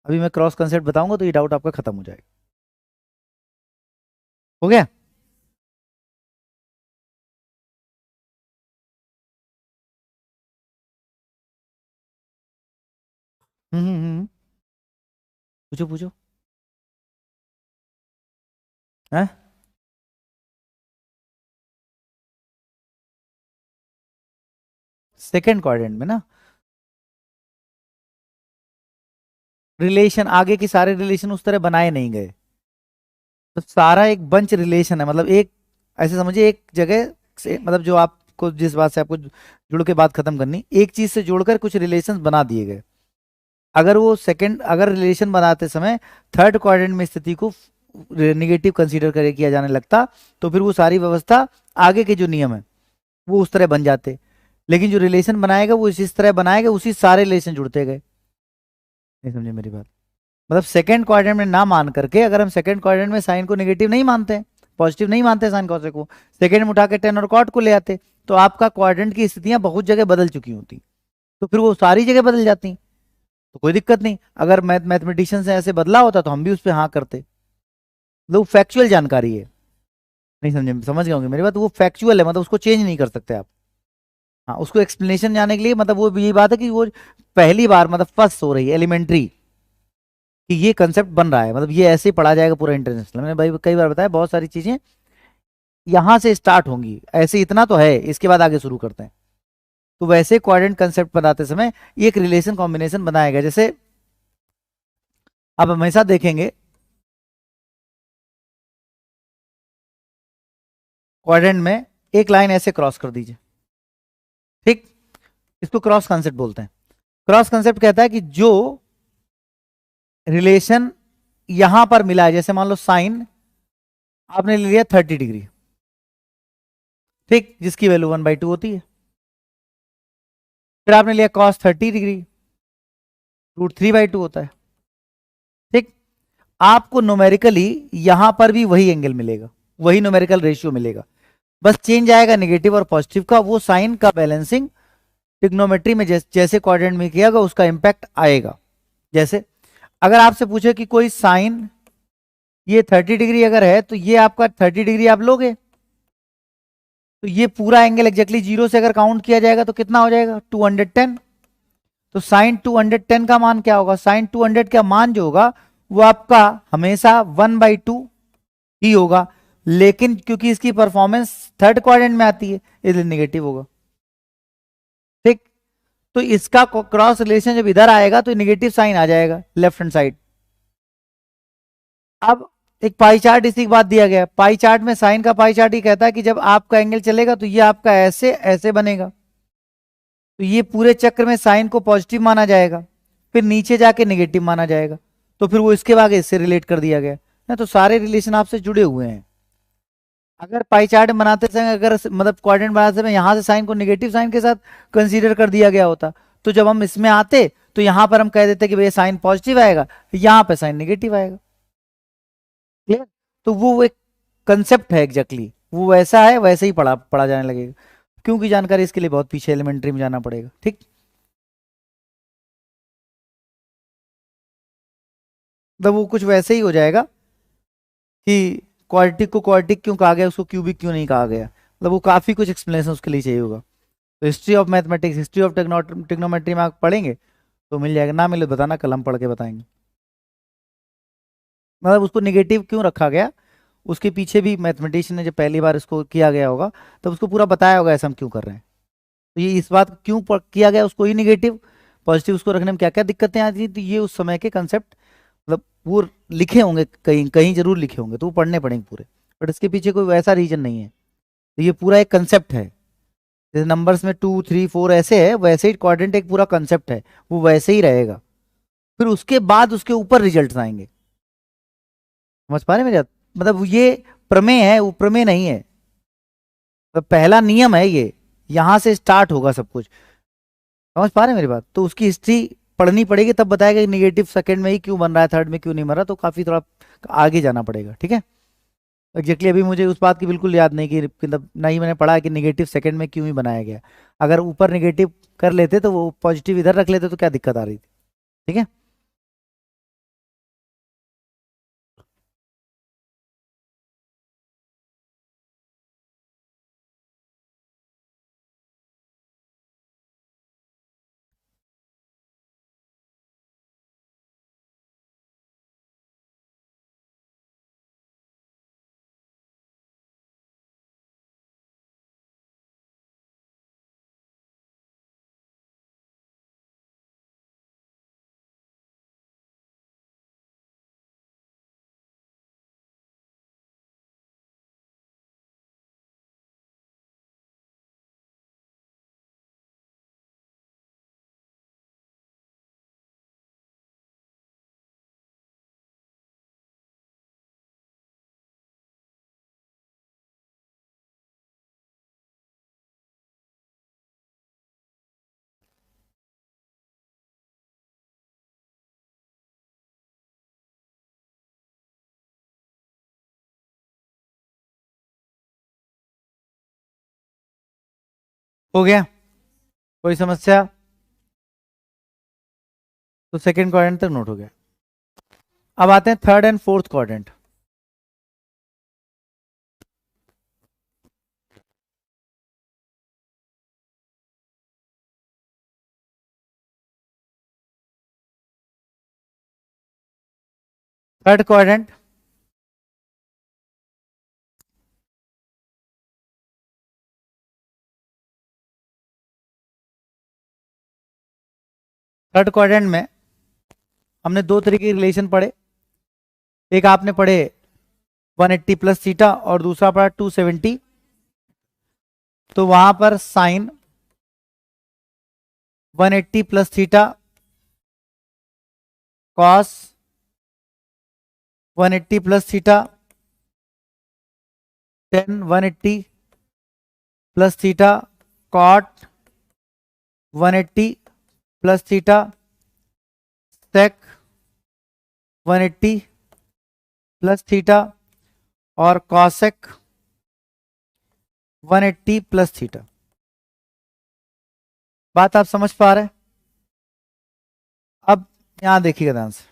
अभी मैं क्रॉस कंसेप्ट बताऊंगा तो ये डाउट आपका खत्म हो जाएगा। हो गया? पूछो पूछो। है सेकेंड क्वाड्रेंट में ना, रिलेशन आगे के सारे रिलेशन उस तरह बनाए नहीं गए, तो सारा एक बंच रिलेशन है, मतलब एक ऐसे समझिए एक जगह से, मतलब जो आपको जिस बात से आपको जुड़ के बात खत्म करनी, एक चीज से जोड़कर कुछ रिलेशन बना दिए गए। अगर वो सेकंड, अगर रिलेशन बनाते समय थर्ड क्वाड्रेंट में स्थिति को निगेटिव कंसीडर करे किया जाने लगता, तो फिर वो सारी व्यवस्था आगे के जो नियम है वो उस तरह बन जाते। लेकिन जो रिलेशन बनाएगा वो इस तरह बनाएगा, उसी सारे रिलेशन जुड़ते गए। नहीं समझे मेरी बात? मतलब सेकंड क्वाड्रेंट में ना मान करके, अगर हम सेकंड क्वाड्रेंट में साइन को नेगेटिव नहीं मानते हैं, पॉजिटिव नहीं मानते साइन कॉस को, सेकंड में उठा के टेन और कॉट को ले आते, तो आपका क्वाड्रेंट की स्थितियां बहुत जगह बदल चुकी होती, तो फिर वो सारी जगह बदल जाती, तो कोई दिक्कत नहीं। अगर मैथमेटिशियन से ऐसे बदला होता तो हम भी उस पर हाँ करते। मतलब फैक्चुअल जानकारी है। नहीं समझे? समझ गए होंगे मेरी बात, वो फैक्चुअल है, मतलब उसको चेंज नहीं कर सकते आप। हाँ, उसको एक्सप्लेनेशन जाने के लिए, मतलब वो यही बात है कि वो पहली बार मतलब फर्स्ट हो रही है एलिमेंट्री कि ये कंसेप्ट बन रहा है, मतलब ये ऐसे ही पढ़ा जाएगा पूरा इंटरनेशनल। मैंने भाई कई बार बताया बहुत सारी चीजें यहां से स्टार्ट होंगी, ऐसे इतना तो है, इसके बाद आगे शुरू करते हैं। तो वैसे क्वाड्रेंट कंसेप्ट बनाते समय एक रिलेशन कॉम्बिनेशन बनाएगा, जैसे आप हमेशा देखेंगे क्वाड्रेंट में एक लाइन ऐसे क्रॉस कर दीजिए। ठीक, इसको क्रॉस कंसेप्ट बोलते हैं। क्रॉस कंसेप्ट कहता है कि जो रिलेशन यहां पर मिला है, जैसे मान लो साइन आपने ले लिया 30 डिग्री, ठीक, जिसकी वैल्यू 1/2 होती है। फिर आपने लिया कॉस 30 डिग्री, √3/2 होता है। ठीक, आपको न्यूमेरिकली यहां पर भी वही एंगल मिलेगा, वही न्यूमेरिकल रेशियो मिलेगा, बस चेंज आएगा नेगेटिव और पॉजिटिव का। वो साइन का बैलेंसिंग ट्रिग्नोमेट्री में जैसे क्वाड्रेंट में किया गया उसका इंपैक्ट आएगा। जैसे अगर आपसे पूछे कि कोई साइन ये 30 डिग्री अगर है, तो ये आपका 30 डिग्री आप लोगे, तो ये पूरा एंगल एग्जैक्टली 0 से अगर काउंट किया जाएगा तो कितना हो जाएगा? 210। तो साइन 210 का मान क्या होगा? साइन 200 का मान जो होगा वो आपका हमेशा 1/2 ही होगा, लेकिन क्योंकि इसकी परफॉर्मेंस थर्ड क्वाड्रेंट में आती है इसलिए नेगेटिव होगा। ठीक, तो इसका क्रॉस रिलेशन जब इधर आएगा तो नेगेटिव साइन आ जाएगा लेफ्ट हैंड साइड। अब एक पाई चार्ट इसी के बाद दिया गया, पाई चार्ट में साइन का पाई चार्ट ही कहता है कि जब आपका एंगल चलेगा तो ये आपका ऐसे ऐसे बनेगा, तो ये पूरे चक्र में साइन को पॉजिटिव माना जाएगा, फिर नीचे जाके नेगेटिव माना जाएगा, तो फिर वो इसके बाद इससे रिलेट कर दिया गया ना। तो सारे रिलेशन आपसे जुड़े हुए हैं। अगर पाई चार्ट बनाते समय अगर मतलब क्वाड्रेंट बनाते समय यहां से साइन को नेगेटिव साइन के साथ कंसीडर कर दिया गया होता, तो जब हम इसमें आते तो यहां पर हम कह देते कि भैया साइन पॉजिटिव आएगा, यहां पे साइन नेगेटिव आएगा। क्लियर? तो वो एक कंसेप्ट है एग्जैक्टली, वो वैसा है, वैसे ही पढ़ा पढ़ा जाने लगेगा। क्योंकि जानकारी इसके लिए बहुत पीछे एलिमेंट्री में जाना पड़ेगा। ठीक, तो वो कुछ वैसे ही हो जाएगा कि क्वाड्रेटिक को क्वाड्रेटिक क्यों कहा गया, उसको क्यूबिक क्यों नहीं कहा गया, मतलब वो काफी कुछ एक्सप्लेनेशन उसके लिए चाहिए होगा। तो history of mathematics, history of टेक्नोमेट्री में आप पढ़ेंगे तो मिल जाएगा, ना मिले बताना, कल हम पढ़ के बताएंगे। मतलब उसको निगेटिव क्यों रखा गया, उसके पीछे भी मैथमेटिशियन ने जब पहली बार इसको किया गया होगा तब उसको पूरा बताया होगा ऐसा हम क्यों कर रहे हैं। तो ये इस बात क्यों किया गया उसको ही निगेटिव, पॉजिटिव उसको रखने में क्या क्या दिक्कतें आती थी, तो ये उस समय के कंसेप्ट मतलब वो लिखे होंगे, कहीं कहीं जरूर लिखे होंगे, तो वो पढ़ने पड़ेंगे पूरे, बट इसके पीछे कोई वैसा रीजन नहीं है। तो ये पूरा एक कंसेप्ट है, जैसे नंबर्स में 2 3 4 ऐसे है, वैसे ही क्वाड्रेंट एक पूरा कंसेप्ट है, वो वैसे ही रहेगा। फिर उसके बाद उसके ऊपर रिजल्ट आएंगे। समझ पा रहे मेरे बात? मतलब ये प्रमेय है, वो प्रमेय नहीं है, तो पहला नियम है ये, यहां से स्टार्ट होगा सब कुछ। समझ पा रहे हैं मेरी बात? तो उसकी हिस्ट्री पढ़नी पड़ेगी, तब बताएगा कि निगेटिव सेकंड में ही क्यों बन रहा है, थर्ड में क्यों नहीं बन रहा, तो काफी थोड़ा आगे जाना पड़ेगा। ठीक है, एग्जैक्टली अभी मुझे उस बात की बिल्कुल याद नहीं कि मतलब ना ही मैंने पढ़ा कि निगेटिव सेकंड में क्यों ही बनाया गया। अगर ऊपर निगेटिव कर लेते तो वो पॉजिटिव इधर रख लेते तो क्या दिक्कत आ रही थी। ठीक है, हो गया? कोई समस्या? तो सेकंड क्वाड्रेंट तक नोट हो गया। अब आते हैं third and fourth quadrant. Third quadrant third quadrant में हमने दो तरीके के रिलेशन पढ़े। एक आपने पढ़े 180 प्लस थीटा और दूसरा पढ़ा 270। तो वहां पर sine 180 plus theta cos 180 plus theta tan 180 plus theta cot 180 plus theta sec 180 plus theta और कॉसेक 180 प्लस थीटा। बात आप समझ पा रहे हैं? अब यहां देखिएगा ध्यान से,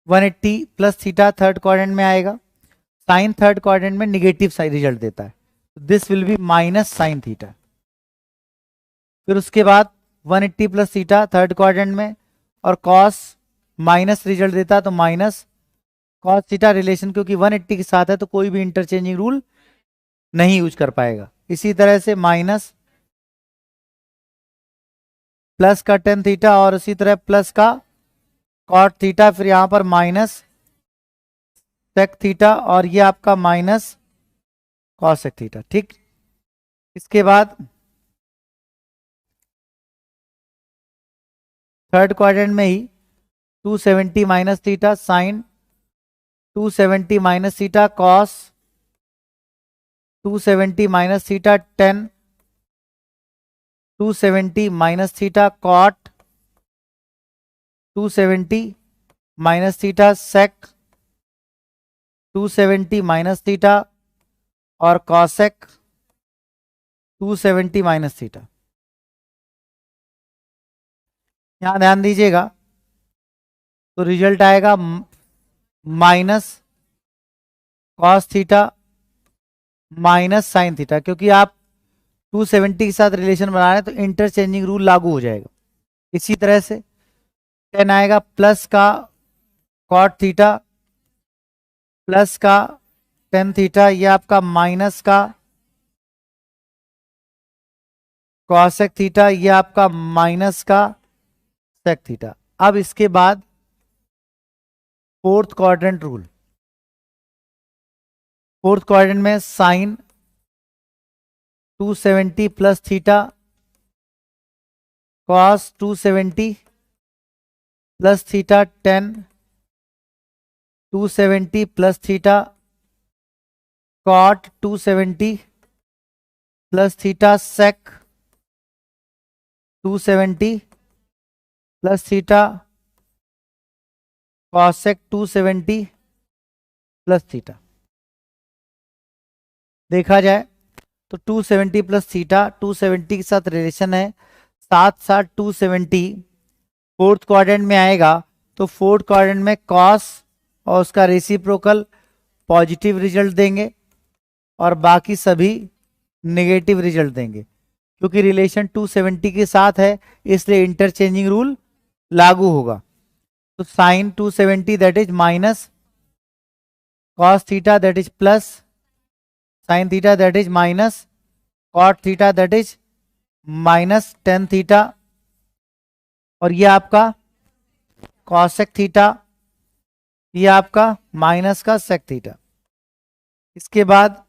one eighty plus theta third quadrant में आएगा, साइन थर्ड क्वाड्रेंट में निगेटिव साइन रिजल्ट देता है, this will be minus sine theta. फिर उसके बाद 180 प्लस थीटा थर्ड क्वाड्रेंट में और कॉस माइनस रिजल्ट देता है, तो माइनस कॉस थीटा रिलेशन, क्योंकि 180 के साथ है तो कोई भी इंटरचेंजिंग रूल नहीं यूज कर पाएगा। इसी तरह से माइनस प्लस का टेन थीटा और उसी तरह प्लस का कॉट थीटा, फिर यहां पर माइनस सेक थीटा और ये आपका माइनस कॉसेक थीटा। ठीक, इसके बाद थर्ड क्वाड्रेंट में ही 270 minus theta sine 270 minus theta cos 270 minus theta tan 270 minus theta cot 270 minus theta sec 270 minus theta और कॉसेक 270 माइनस थीटा। यहां ध्यान दीजिएगा, तो रिजल्ट आएगा minus cos theta minus sine theta, क्योंकि आप 270 के साथ रिलेशन बना रहे हैं तो इंटरचेंजिंग रूल लागू हो जाएगा। इसी तरह से टेन आएगा प्लस का कॉट थीटा प्लस का टेन थीटा, ये आपका माइनस का कॉसेक थीटा, ये आपका माइनस का सेक थीटा। अब इसके बाद fourth quadrant rule. Fourth quadrant में sine 270 plus theta cos 270 plus theta tan 270 plus theta cot 270 plus theta sec 270 plus theta cosec 270 plus theta. देखा जाए तो 270 प्लस थीटा 270 के साथ रिलेशन है, साथ साथ 270 फोर्थ क्वाड्रेंट में आएगा तो फोर्थ क्वाड्रेंट में कॉस और उसका रेसिप्रोकल पॉजिटिव रिजल्ट देंगे और बाकी सभी नेगेटिव रिजल्ट देंगे। क्योंकि रिलेशन 270 के साथ है इसलिए इंटरचेंजिंग रूल लागू होगा। तो sine 270 that is minus cos theta that is plus sine theta that is minus cot theta that is minus tan theta और ये आपका कॉसेक थीटा, ये आपका माइनस का सेक थीटा। इसके बाद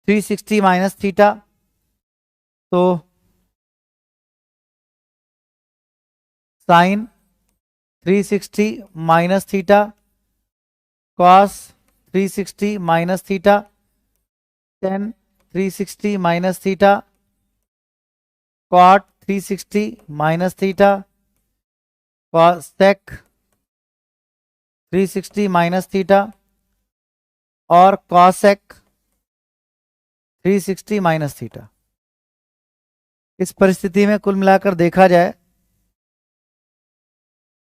360 माइनस थीटा, तो sine 360 minus theta cos 360 minus theta tan 360 minus theta cot 360 minus theta sec 360 minus theta और कॉसेक 360 माइनस थीटा। इस परिस्थिति में कुल मिलाकर देखा जाए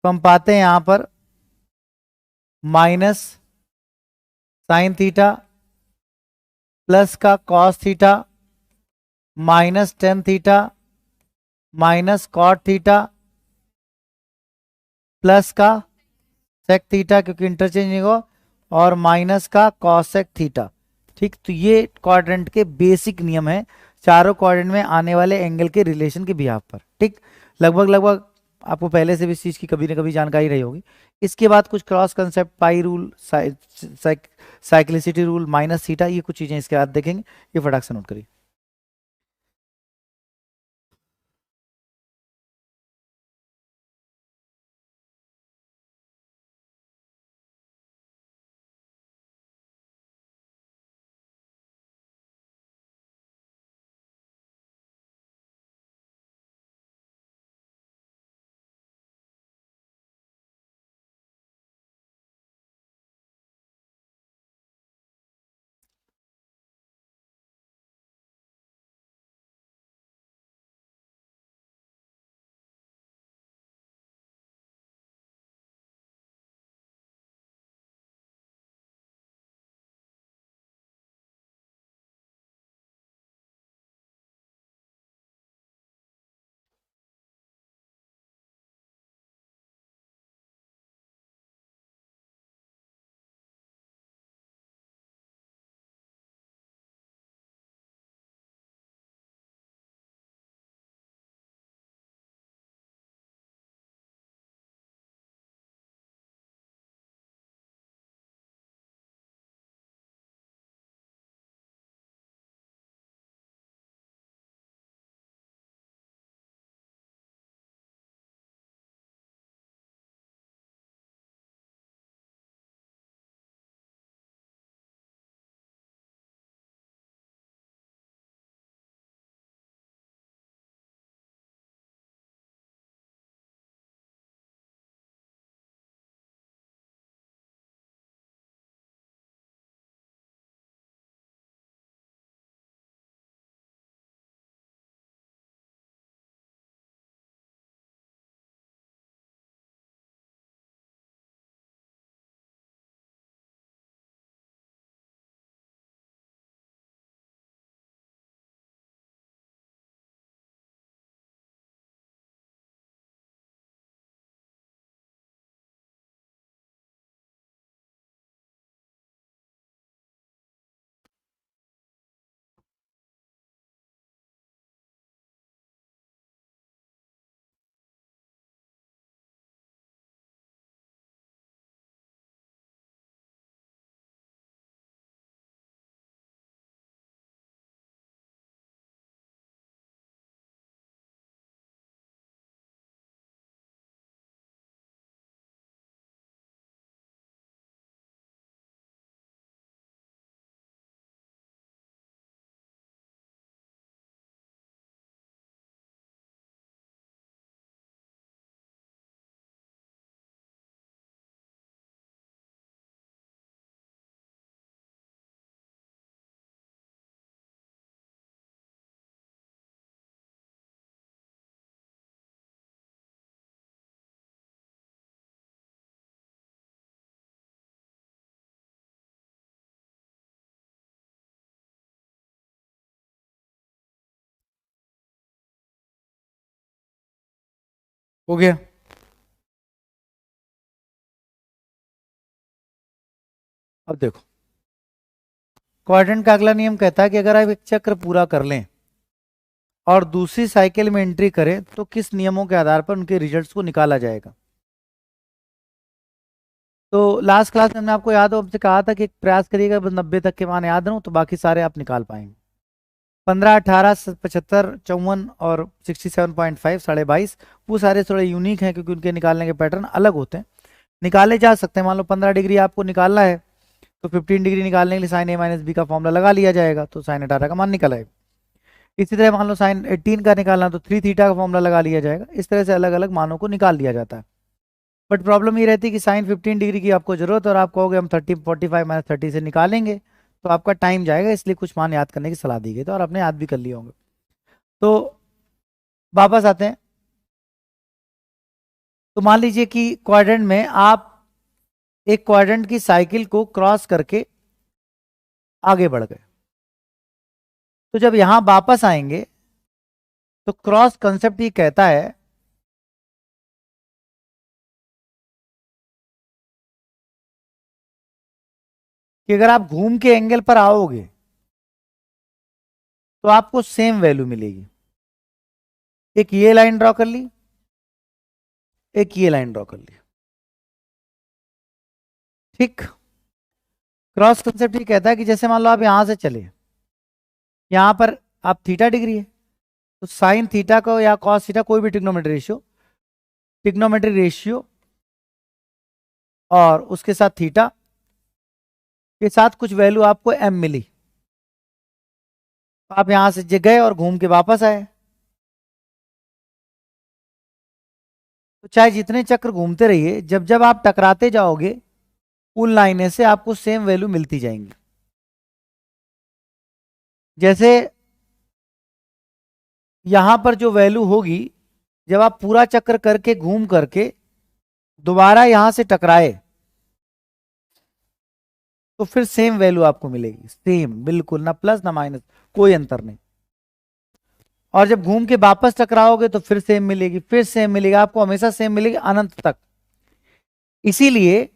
तो हम पाते हैं यहां पर माइनस साइन थीटा प्लस का cos theta minus tan theta minus cot theta plus का सेक थीटा क्योंकि इंटरचेंजिंग हो और माइनस का कॉसेक थीटा। ठीक, तो ये क्वाड्रेंट के बेसिक नियम है चारों क्वाड्रेंट में आने वाले एंगल के रिलेशन के बिहाफ पर। ठीक, लगभग लगभग आपको पहले से भी इस चीज की कभी ना कभी जानकारी रही होगी। इसके बाद कुछ cross concept pi rule cyclicity rule minus theta, ये कुछ चीजें इसके बाद देखेंगे। ये फटाक से नोट करिए। हो गया। अब देखो, क्वाड्रेंट का अगला नियम कहता है कि अगर आप एक चक्र पूरा कर लें और दूसरी साइकिल में एंट्री करें तो किस नियमों के आधार पर उनके रिजल्ट्स को निकाला जाएगा। तो लास्ट क्लास में हमने आपको याद हो आपसे कहा था कि प्रयास करिएगा बस 90 तक के मान याद रहो, तो बाकी सारे आप निकाल पाएंगे। 15, 18, 75, 54 और 67.5, 22.5 वो सारे थोड़े यूनिक हैं क्योंकि उनके निकालने के पैटर्न अलग होते हैं। निकाले जा सकते हैं। मान लो 15 डिग्री आपको निकालना है तो 15 डिग्री निकालने के लिए साइन ए माइनस बी का फॉर्मूला लगा लिया जाएगा, तो साइन 18 का मान निकल आएगा। इसी तरह मान लो साइन 18 का निकालना तो 3 थीटा का फॉर्मूला लगा लिया जाएगा। इस तरह से अलग अलग मानों को निकाल लिया जाता है। बट प्रॉब्लम ये रहती है कि साइन 15 डिग्री की आपको जरूरत है और आप कहोगे हम 30, 45 माइनस 30 से निकालेंगे तो आपका टाइम जाएगा, इसलिए कुछ मान याद करने की सलाह दी गई, तो और आपने याद भी कर लिए होंगे। तो वापस आते हैं। तो मान लीजिए कि क्वाड्रेंट में आप एक क्वाड्रेंट की साइकिल को क्रॉस करके आगे बढ़ गए, तो जब यहां वापस आएंगे तो क्रॉस कंसेप्ट ये कहता है कि अगर आप घूम के एंगल पर आओगे तो आपको सेम वैल्यू मिलेगी। एक ये लाइन ड्रॉ कर ली, एक ये लाइन ड्रॉ कर ली, ठीक। क्रॉस कंसेप्ट ये कहता है कि जैसे मान लो आप यहां से चले, यहां पर आप थीटा डिग्री है तो साइन थीटा को या कॉस थीटा कोई भी टिग्नोमेट्री रेशियो और उसके साथ थीटा के साथ कुछ वैल्यू आपको एम मिली, तो आप यहां से गए और घूम के वापस आए, तो चाहे जितने चक्र घूमते रहिए जब जब आप टकराते जाओगे उन लाइनें से आपको सेम वैल्यू मिलती जाएंगी। जैसे यहां पर जो वैल्यू होगी जब आप पूरा चक्र करके घूम करके दोबारा यहां से टकराए तो फिर सेम वैल्यू आपको मिलेगी, सेम बिल्कुल, ना प्लस ना माइनस, कोई अंतर नहीं। और जब घूम के वापस टकराओगे तो फिर सेम मिलेगी, फिर सेम मिलेगी, आपको हमेशा सेम मिलेगी अनंत तक। इसीलिए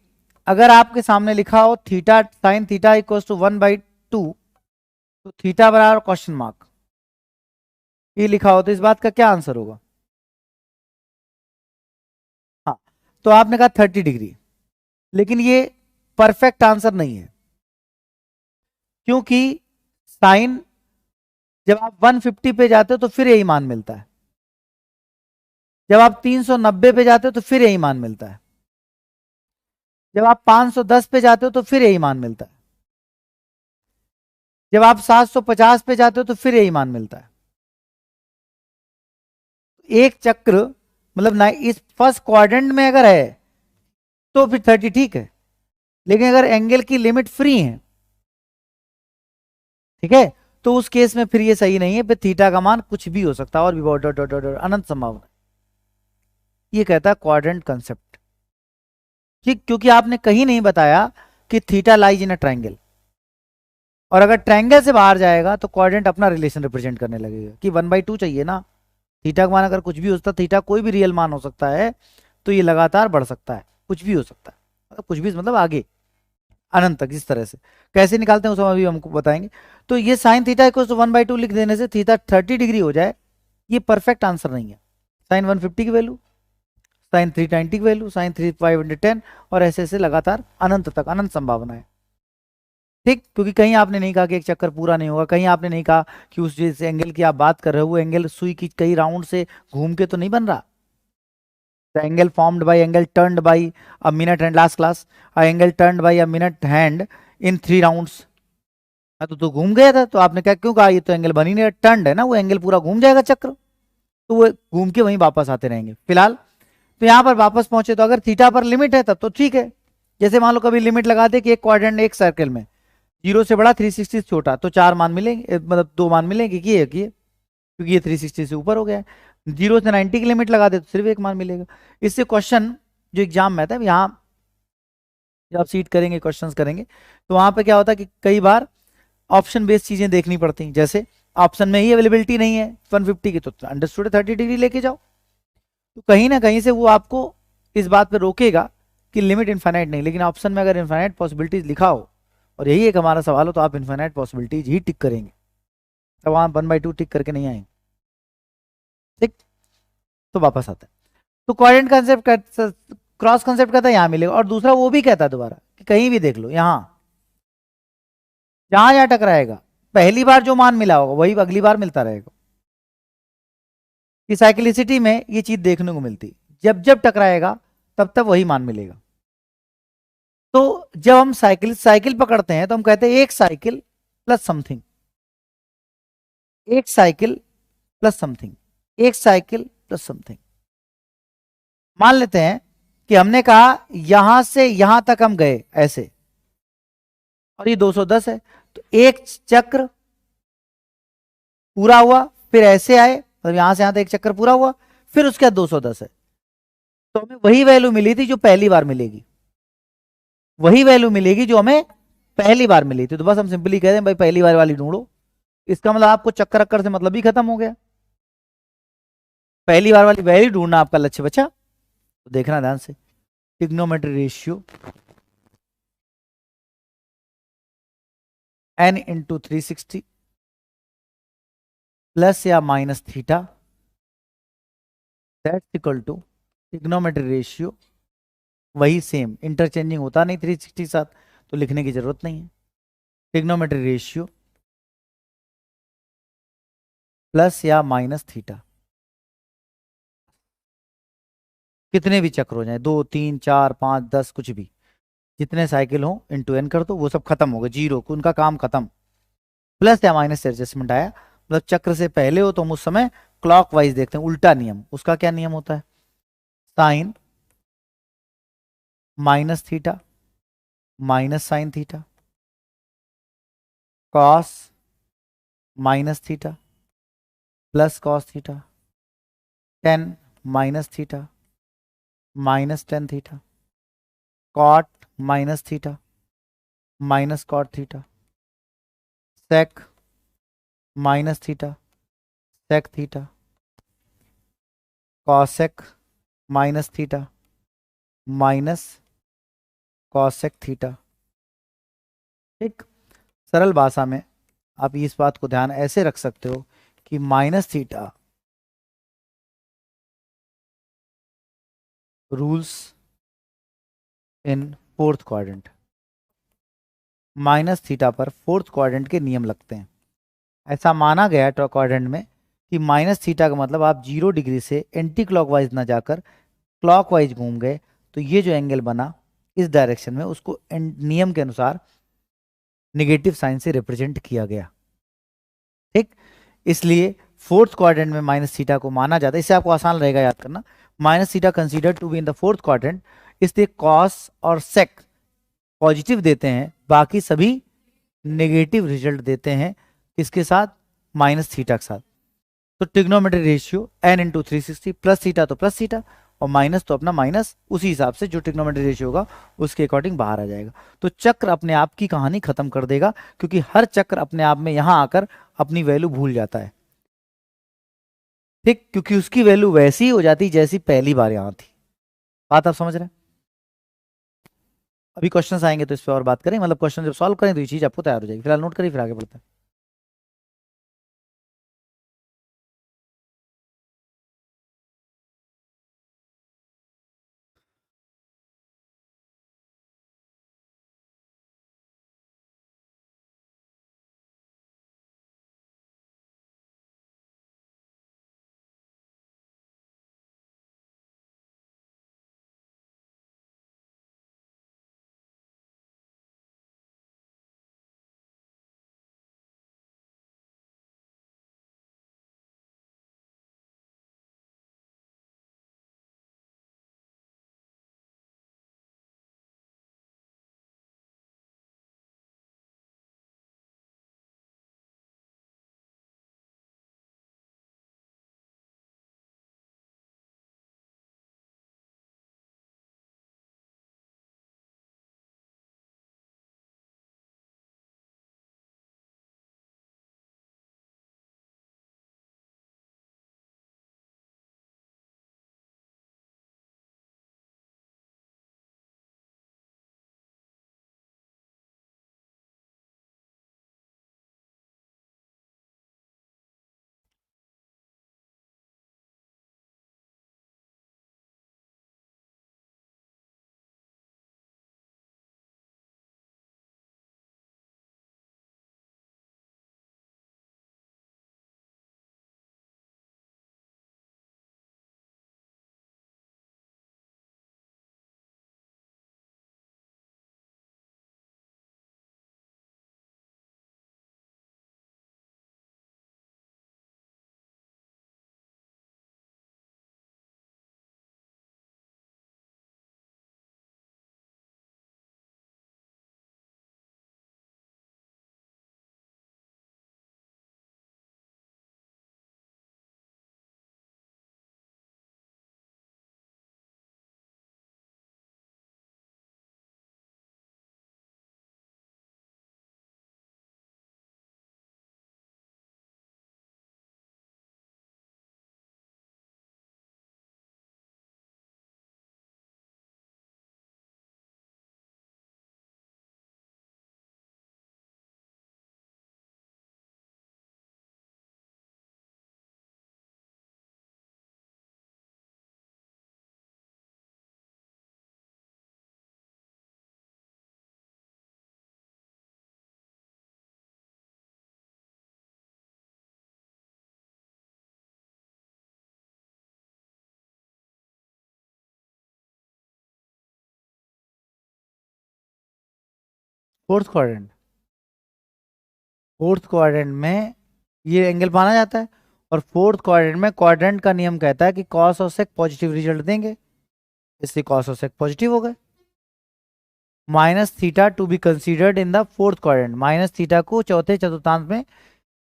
अगर आपके सामने लिखा हो theta sine theta equal to 1/2 तो थीटा बराबर क्वेश्चन मार्क ये लिखा हो तो इस बात का क्या आंसर होगा। हाँ, तो आपने कहा 30 डिग्री, लेकिन ये परफेक्ट आंसर नहीं है क्योंकि साइन जब आप 150 पे जाते हो तो फिर यही मान मिलता है, जब आप 390 पे जाते हो तो फिर यही मान मिलता है, जब आप 510 पे जाते हो तो फिर यही मान मिलता है, जब आप 750 पे जाते हो तो फिर यही मान मिलता है। एक चक्र मतलब ना इस फर्स्ट क्वाड्रेंट में अगर है तो फिर 30 ठीक है, लेकिन अगर एंगल की लिमिट फ्री है, ठीक है, तो उस केस में फिर ये सही नहीं है, फिर थीटा का मान कुछ भी हो सकता है और भी बहुत अनंत संभावना। ये कहता है क्वाड्रेंट कंसेप्ट, ठीक, क्योंकि आपने कहीं नहीं बताया कि theta lies in a triangle, और अगर ट्रायंगल से बाहर जाएगा तो क्वाड्रेंट अपना रिलेशन रिप्रेजेंट करने लगेगा कि 1/2 चाहिए ना। थीटा का मान अगर कुछ भी हो सकता है, थीटा कोई भी रियल मान हो सकता है, तो ये लगातार बढ़ सकता है, कुछ भी हो सकता है, मतलब कुछ भी मतलब आगे अनंत तक। इस तरह से कैसे निकालते हैं उस समय भी हमको बताएंगे। तो ये साइन थीटा इक्वल टू 1/2 लिख देने से थीटा 30 डिग्री हो जाए, ये परफेक्ट आंसर नहीं है। साइन 150 की वैल्यू, साइन 390 की वैल्यू, साइन 510 और ऐसे ऐसे लगातार अनंत तक, अनंत संभावना है, ठीक। क्योंकि कहीं आपने नहीं कहा कि एक चक्कर पूरा नहीं होगा, कहीं आपने नहीं कहा कि उस जिस एंगल की आप बात कर रहे हो वो एंगल सुई की कई राउंड से घूम के तो नहीं बन रहा। The angle formed by angle turned by a minute hand, last class, a angle turned by a minute hand in 3 rounds. तो घूम गया था, तो आपने क्या क्यों कहा ये तो एंगल बन ही नहीं, टर्न्ड है ना, वो एंगल पूरा घूम जाएगा चक्र, तो वो घूम के वहीं वापस आते रहेंगे। फिलहाल तो यहाँ पर वापस पहुंचे तो अगर थीटा पर लिमिट है तब तो ठीक है। जैसे मान लो कभी लिमिट लगा दे कि एक क्वाड्रेंट एक सर्कल में 0 से बड़ा 360 से छोटा, तो 4 मान मिलेंगे, मतलब 2 मान मिलेंगे कि ये क्योंकि ये 360 से ऊपर हो गया है। 0 से 90 की लिमिट लगा दे तो सिर्फ एक मान मिलेगा। इससे क्वेश्चन जो एग्जाम में आता है, यहाँ जब आप सीट करेंगे क्वेश्चंस करेंगे तो वहां पे क्या होता है कि कई बार ऑप्शन बेस्ड चीजें देखनी पड़ती हैं। जैसे ऑप्शन में ही अवेलेबिलिटी नहीं है 150 की, तो अंडरस्टूड 30 डिग्री लेके जाओ। तो कहीं ना कहीं से वो आपको इस बात पे रोकेगा कि लिमिट इन्फाइनाइट नहीं, लेकिन ऑप्शन में अगर इन्फाइनाइट पॉसिबिलिटीज लिखा हो और यही एक हमारा सवाल हो तो आप इन्फाइनाइट पॉसिबिलिटीज ही टिक करेंगे, तब आप 1/2 टिक करके नहीं आएंगे। ठीक, तो वापस आता है। तो कोऑर्डिनेट कंसेप्ट, क्रॉस कंसेप्ट कहता है यहां मिलेगा, और दूसरा वो भी कहता है दोबारा कि कहीं भी देख लो, यहां जहां जहां टकराएगा पहली बार जो मान मिला होगा वही अगली बार मिलता रहेगा। कि साइक्लिसिटी में ये चीज देखने को मिलती, जब जब टकराएगा तब तब वही मान मिलेगा। तो जब हम साइकिल साइकिल पकड़ते हैं तो हम कहते हैं एक साइकिल प्लस समथिंग, एक साइकिल प्लस समथिंग, एक साइकिल प्लस समथिंग। मान लेते हैं कि हमने कहा यहां से यहां तक हम गए ऐसे, और ये 210 है, तो एक चक्र पूरा हुआ, फिर ऐसे आए, मतलब यहां से यहां तक एक चक्कर पूरा हुआ, फिर उसके बाद 210 है, तो हमें वही वैल्यू मिली थी जो पहली बार मिलेगी, वही वैल्यू मिलेगी जो हमें पहली बार मिली थी। तो बस हम सिंपली कह दें भाई पहली बार वाली ढूंढो, इसका मतलब आपको चक्कर अक्कर से मतलब ही खत्म हो गया, पहली बार वाली वैल्यू ढूंढना आपका लक्ष्य बचा। तो देखना ध्यान से, trigonometry ratio n into 360 plus या minus theta, that's equal to trigonometry ratio, वही सेम इंटरचेंजिंग होता नहीं 360 के साथ, तो लिखने की जरूरत नहीं है। ट्रिग्नोमेट्री रेशियो प्लस या माइनस थीटा, कितने भी चक्र हो जाए, 2 3 4 5 10 कुछ भी, जितने साइकिल हो इंटू एन कर दो, वो सब खत्म हो गए, जीरो, उनका काम खत्म। प्लस या माइनस से एडजस्टमेंट आया, मतलब चक्र से पहले हो तो हम उस समय क्लॉकवाइज देखते हैं, उल्टा नियम, उसका क्या नियम होता है, sine minus theta minus sine theta, cos minus theta plus cos theta, tan minus theta minus tan theta, cot minus theta minus cot theta, sec minus theta sec theta, cosec minus theta minus cosec theta. ठीक, सरल भाषा में आप इस बात को ध्यान ऐसे रख सकते हो कि minus theta rules in fourth quadrant, minus theta पर फोर्थ क्वाड्रेंट के नियम लगते हैं। ऐसा माना गया है क्वाड्रेंट में कि माइनस थीटा का मतलब आप 0 डिग्री से एंटी क्लॉकवाइज ना जाकर क्लॉकवाइज घूम गए, तो ये जो एंगल बना इस डायरेक्शन में उसको नियम के अनुसार निगेटिव साइन से रिप्रेजेंट किया गया। ठीक, इसलिए फोर्थ क्वाड्रेंट में माइनस थीटा को माना जाता है, इससे आपको आसान रहेगा याद करना, minus theta consider to be in the fourth quadrant, इसलिए कॉस और सेक पॉजिटिव देते हैं, बाकी सभी नेगेटिव रिजल्ट देते हैं, किसके साथ, माइनस थीटा के साथ। तो trigonometry ratio n into 360, plus theta तो प्लस थीटा और माइनस तो अपना माइनस, उसी हिसाब से जो ट्रिग्नोमेट्री रेशियो होगा उसके अकॉर्डिंग बाहर आ जाएगा। तो चक्र अपने आप की कहानी खत्म कर देगा, क्योंकि हर चक्र अपने आप में यहां आकर अपनी वैल्यू भूल जाता है। ठीक, क्योंकि उसकी वैल्यू वैसी ही हो जाती जैसी पहली बार यहां थी। बात आप समझ रहे हैं? अभी क्वेश्चंस आएंगे तो इस पर और बात करें, मतलब क्वेश्चन जब सॉल्व करें तो ये चीज आपको तैयार हो जाएगी। फिलहाल नोट करिए, फिर आगे बढ़ते हैं। फोर्थ क्वाड्रेंट में ये एंगल माना जाता है, और फोर्थ क्वाड्रेंट में क्वाड्रेंट का नियम कहता है कि कॉस और सेक पॉजिटिव रिजल्ट देंगे, इससे कॉस और सेक पॉजिटिव हो गए। Minus theta to be considered in the fourth quadrant, minus theta को चौथे चतुर्थांश में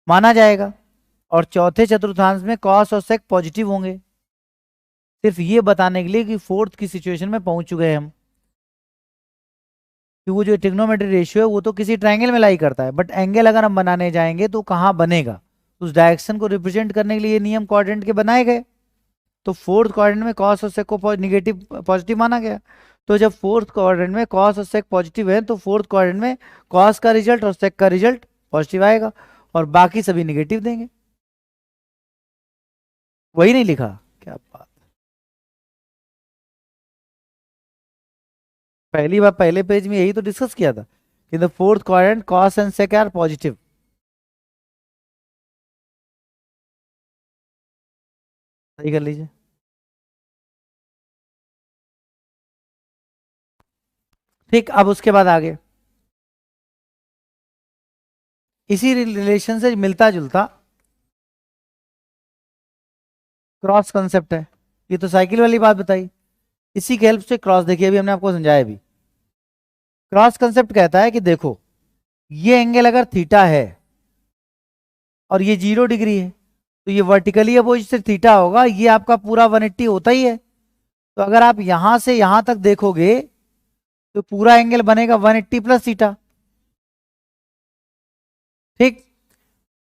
माना जाएगा, और चौथे चतुर्थांश में कॉस और सेक पॉजिटिव होंगे, सिर्फ ये बताने के लिए कि फोर्थ की सिचुएशन में पहुंच चुके हैं हम। कि वो जो ट्रिग्नोमेट्री रेशियो है वो तो किसी ट्रायंगल में लाई करता है, बट एंगल अगर हम बनाने जाएंगे तो कहाँ बनेगा, उस डायरेक्शन को रिप्रेजेंट करने के लिए ये नियम क्वाड्रेंट के बनाए गए। तो फोर्थ क्वाड्रेंट में कॉस और सेक को निगेटिव पॉजिटिव माना गया। तो जब फोर्थ क्वाड्रेंट में कॉस और सेक पॉजिटिव है तो फोर्थ क्वाड्रेंट में कॉस का रिजल्ट और सेक का रिजल्ट पॉजिटिव आएगा, और बाकी सभी निगेटिव देंगे। वही नहीं लिखा क्या बात। पहली बार पहले पेज में यही तो डिस्कस किया था कि the fourth quadrant cos and sec are positive. सही कर लीजिए। ठीक, अब उसके बाद आगे इसी रिलेशन से मिलता जुलता क्रॉस कंसेप्ट है। ये तो साइकिल वाली बात बताई, इसी के हेल्प से क्रॉस देखिए, अभी हमने आपको समझाया भी। क्रॉस कंसेप्ट कहता है कि देखो, ये एंगल अगर थीटा है और ये 0 डिग्री है, तो ये वर्टिकली अपोजिट थीटा होगा, ये आपका पूरा 180 होता ही है। तो अगर आप यहां से यहां तक देखोगे तो पूरा एंगल बनेगा 180 प्लस थीटा। ठीक,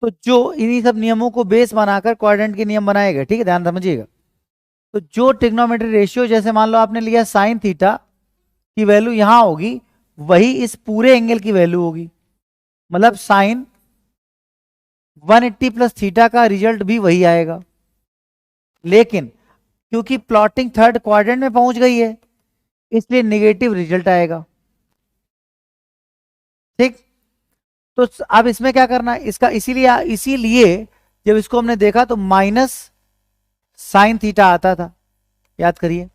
तो जो इन्हीं सब नियमों को बेस बनाकर क्वाड्रेंट के नियम बनाए गए, ठीक है, ध्यान समझिएगा। तो जो ट्रिग्नोमेट्री रेशियो, जैसे मान लो आपने लिया साइन थीटा की वैल्यू यहां होगी, वही इस पूरे एंगल की वैल्यू होगी, मतलब साइन 180 प्लस थीटा का रिजल्ट भी वही आएगा। लेकिन क्योंकि प्लॉटिंग थर्ड क्वाड्रेंट में पहुंच गई है, इसलिए नेगेटिव रिजल्ट आएगा। ठीक, तो अब इसमें क्या करना है, इसका इसीलिए इसीलिए जब इसको हमने देखा तो माइनस साइन थीटा आता था, याद करिए।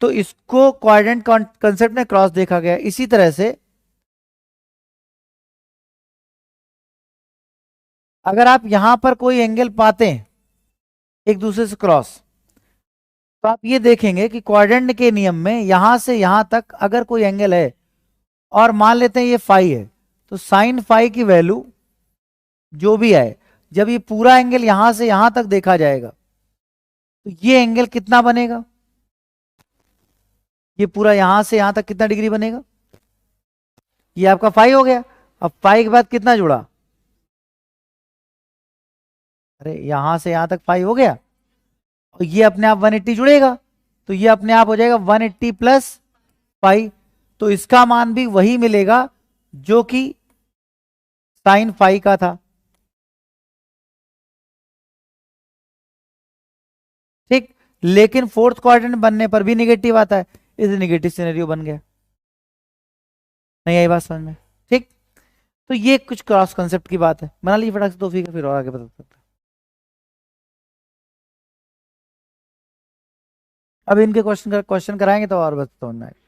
तो इसको क्वाड्रेंट कंसेप्ट में क्रॉस देखा गया। इसी तरह से अगर आप यहां पर कोई एंगल पाते हैं एक दूसरे से क्रॉस, तो आप ये देखेंगे कि क्वाड्रेंट के नियम में यहां से यहां तक अगर कोई एंगल है और मान लेते हैं ये फाई है, तो साइन फाई की वैल्यू जो भी आए, जब ये पूरा एंगल यहां से यहां तक देखा जाएगा तो ये एंगल कितना बनेगा, ये पूरा यहां से यहां तक कितना डिग्री बनेगा, ये आपका फाई हो गया। अब फाई के बाद कितना जुड़ा, अरे यहां से यहां तक फाई हो गया, और ये अपने आप 180 जुड़ेगा, तो ये अपने आप हो जाएगा 180 प्लस फाई। तो इसका मान भी वही मिलेगा जो कि साइन फाई का था। ठीक, लेकिन फोर्थ क्वाड्रेंट बनने पर भी निगेटिव आता है, इस निगेटिव सिनेरियो बन गया। नहीं आई बात समझ में? ठीक, तो ये कुछ क्रॉस कंसेप्ट की बात है, बना लीजिए फटाक से तो फिर और आगे बता सकते हैं। अब इनके क्वेश्चन कराएंगे तो और बता समझ में आएगा।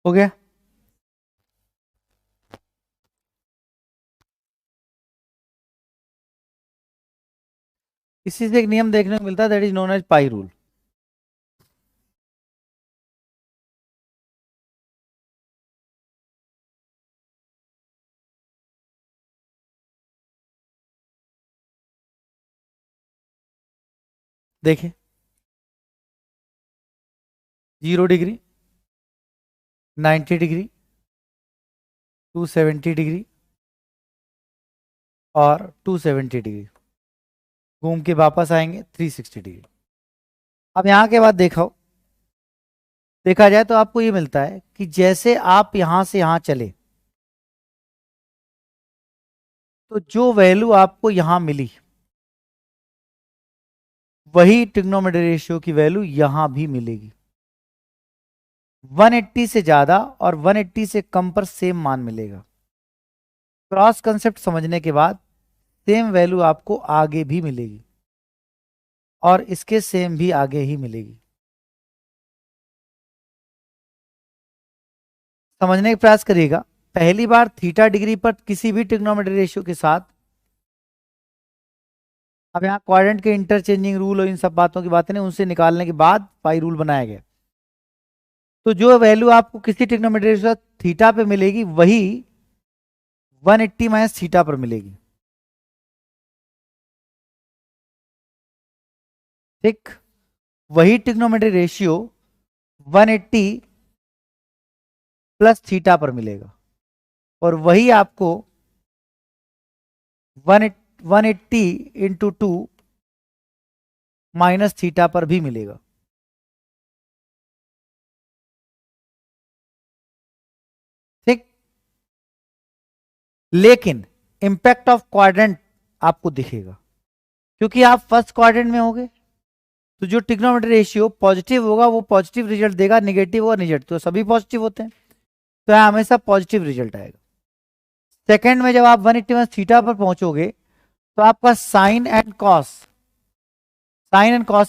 हो गया। इसी से एक नियम देखने को मिलता है, that is known as pi rule. देखिए 0 डिग्री, 90 डिग्री, 270 डिग्री और 270 डिग्री, घूम के वापस आएंगे 360 डिग्री। अब यहां के बाद देखा जाए तो आपको ये मिलता है कि जैसे आप यहां से यहां चले तो जो वैल्यू आपको यहां मिली वही ट्रिग्नोमेट्री रेशियो की वैल्यू यहां भी मिलेगी। 180 से ज्यादा और 180 से कम पर सेम मान मिलेगा। क्रॉस कंसेप्ट समझने के बाद सेम वैल्यू आपको आगे भी मिलेगी और इसके सेम भी आगे ही मिलेगी। समझने का प्रयास करिएगा। पहली बार थीटा डिग्री पर किसी भी ट्रिग्नोमेट्री रेशियो के साथ, अब यहाँ क्वाड्रेंट के इंटरचेंजिंग रूल और इन सब बातों की बातें नहीं, उनसे निकालने के बाद पाई रूल बनाया गया। तो जो वैल्यू आपको किसी ट्रिग्नोमेट्री रेशियो थीटा पे मिलेगी वही 180 माइनस थीटा पर मिलेगी। ठीक, वही ट्रिग्नोमेट्री रेशियो 180 प्लस थीटा पर मिलेगा और वही आपको 180 इंटू 2 माइनस थीटा पर भी मिलेगा। ठीक, लेकिन इंपैक्ट ऑफ क्वाड्रेंट आपको दिखेगा क्योंकि आप फर्स्ट क्वाड्रेंट में होगे। तो जो ट्रिग्नोमेट्री रेशियो पॉजिटिव होगा वो पॉजिटिव रिजल्ट देगा, निगेटिव होगा निगेटिव, तो सभी पॉजिटिव होते हैं तो यहाँ हमेशा पॉजिटिव रिजल्ट आएगा। सेकंड में जब आप 180 माइनस थीटा पर पहुंचोगे तो आपका साइन एंड कॉस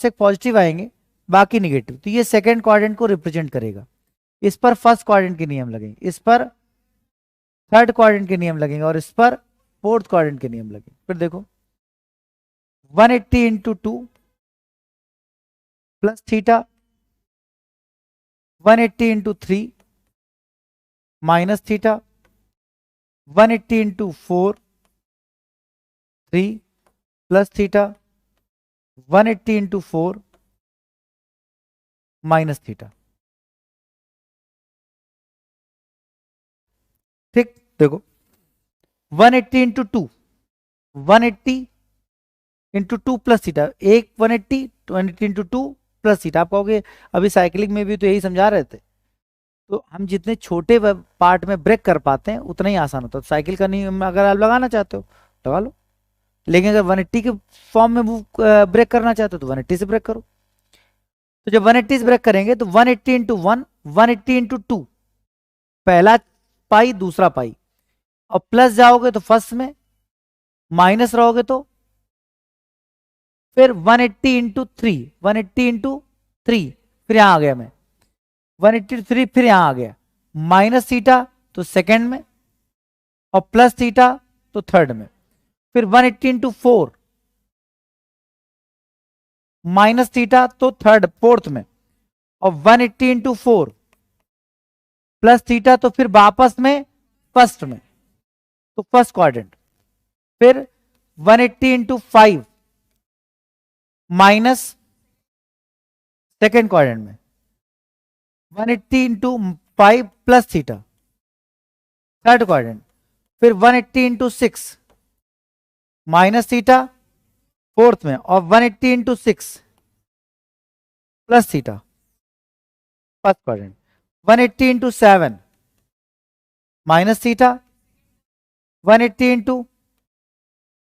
एक पॉजिटिव आएंगे, बाकी निगेटिव। तो ये सेकंड क्वाड्रेंट को रिप्रेजेंट करेगा। इस पर फर्स्ट क्वाड्रेंट के नियम लगेंगे, इस पर थर्ड क्वाड्रेंट के नियम लगेंगे और इस पर फोर्थ क्वाड्रेंट के नियम लगेंगे। फिर देखो 180 into 2 plus theta, 180 into 3 minus theta, 180 into 4 3 plus theta, 180 into 4 minus theta. ठीक, देखो 180 इंटू 2, 180 इंटू 2 प्लस थीटा, एक 180, 180 इंटू 2 प्लस थीटा। आप कहोगे अभी साइकिलिंग में भी तो यही समझा रहे थे। तो हम जितने छोटे पार्ट में ब्रेक कर पाते हैं उतना ही आसान होता है। तो साइकिल का नियम अगर आप लगाना चाहते हो लगा लो, लेकिन अगर 180 के फॉर्म में मूव ब्रेक करना चाहते हो तो 180 से ब्रेक करो। तो जब 180 से ब्रेक करेंगे तो 180 इंटू 1, 180 इंटू 2, पहला पाई दूसरा पाई, और प्लस जाओगे तो फर्स्ट में, माइनस रहोगे तो फिर 180 इंटू 3, 180 इंटू 3, फिर यहां आ गया मैं 183, फिर यहां आ गया माइनस थीटा तो सेकंड में और प्लस थीटा तो थर्ड में, फिर 180 इंटू 4 माइनस थीटा तो थर्ड फोर्थ में, और 180 इंटू 4 प्लस थीटा तो फिर वापस में फर्स्ट में, तो फर्स्ट क्वाड्रेंट। फिर 180 इंटू 5 माइनस सेकेंड क्वाड्रेंट में, 180 into 5 plus theta third quadrant, फिर 180 इंटू 6 माइनस थीटा फोर्थ में, और 180 into 6 plus theta first quadrant, 180 into 7 minus theta, 180 into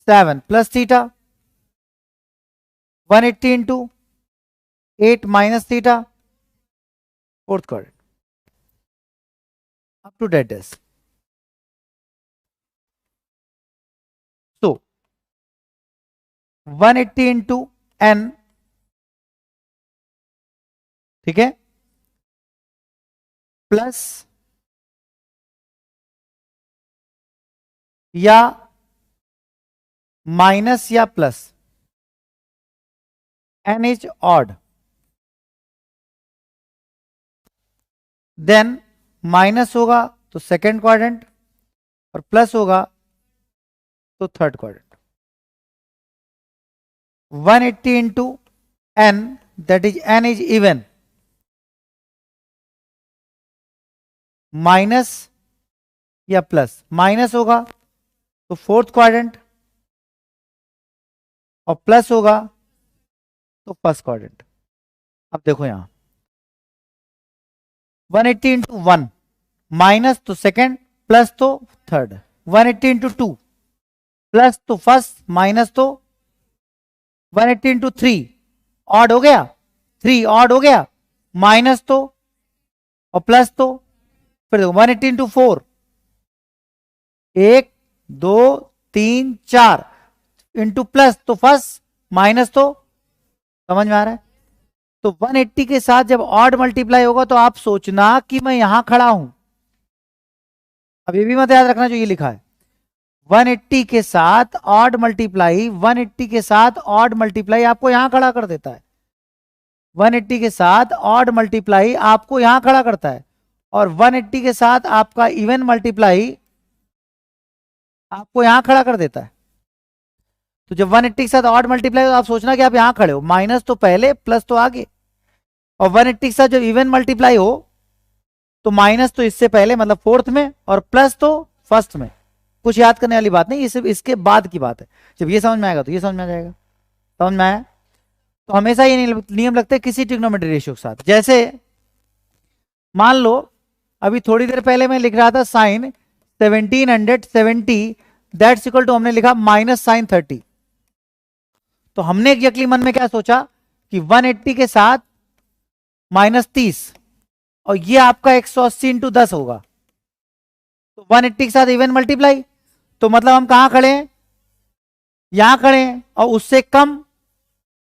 7 plus theta, 180 into 8 minus theta fourth quadrant, up to date डेस। तो 180 into n, ठीक है, plus या minus या plus, n is odd, then minus होगा तो सेकेंड क्वाड्रेंट और plus होगा तो third quadrant. 180 into n, that is n is even, minus या प्लस, माइनस होगा तो फोर्थ क्वाड्रेंट और प्लस होगा तो फर्स्ट क्वाड्रेंट। अब देखो यहां 180 इंटू 1, माइनस तो सेकेंड, प्लस तो थर्ड। 180 इंटू 2, प्लस तो फर्स्ट, माइनस तो 180 इंटू 3, ऑड हो गया, 3 ऑड हो गया, माइनस तो और प्लस तो, फिर देखो 180 इंटू 4, 1 2 3 4, इंटू प्लस तो फर्स्ट, माइनस तो, समझ में आ रहा है? तो 180 के साथ जब ऑड मल्टीप्लाई होगा तो आप सोचना कि मैं यहां खड़ा हूं। अब ये भी मत याद रखना जो ये लिखा है, 180 के साथ ऑड मल्टीप्लाई, 180 के साथ ऑड मल्टीप्लाई आपको यहां खड़ा कर देता है। 180 के साथ ऑड मल्टीप्लाई आपको यहां खड़ा करता है, और 180 के साथ आपका इवन मल्टीप्लाई आपको यहां खड़ा कर देता है। तो जब 180 के साथ ऑड मल्टीप्लाई हो तो आप सोचना कि आप यहां खड़े हो, माइनस तो पहले, प्लस तो आगे। और 180 के साथ जब इवन मल्टीप्लाई हो तो माइनस तो इससे पहले मतलब फोर्थ में, और प्लस तो फर्स्ट में। कुछ याद करने वाली बात नहीं, ये सिर्फ इसके बाद की बात है। जब ये समझ में आएगा तो ये समझ में आ जाएगा। समझ में आया? तो हमेशा ये नियम लगते हैं किसी ट्रिग्नोमेट्री रेशियो के साथ। जैसे मान लो अभी थोड़ी देर पहले मैं लिख रहा था साइन 1770, दैट्स इक्वल टू हमने लिखा माइनस साइन 30। तो हमने एग्जैक्टली मन में क्या सोचा कि 180 के साथ माइनस 30, और ये आपका 180 इंटू 10 होगा। तो 180 के साथ इवन मल्टीप्लाई, तो मतलब हम कहां खड़े हैं, यहां खड़े हैं, और उससे कम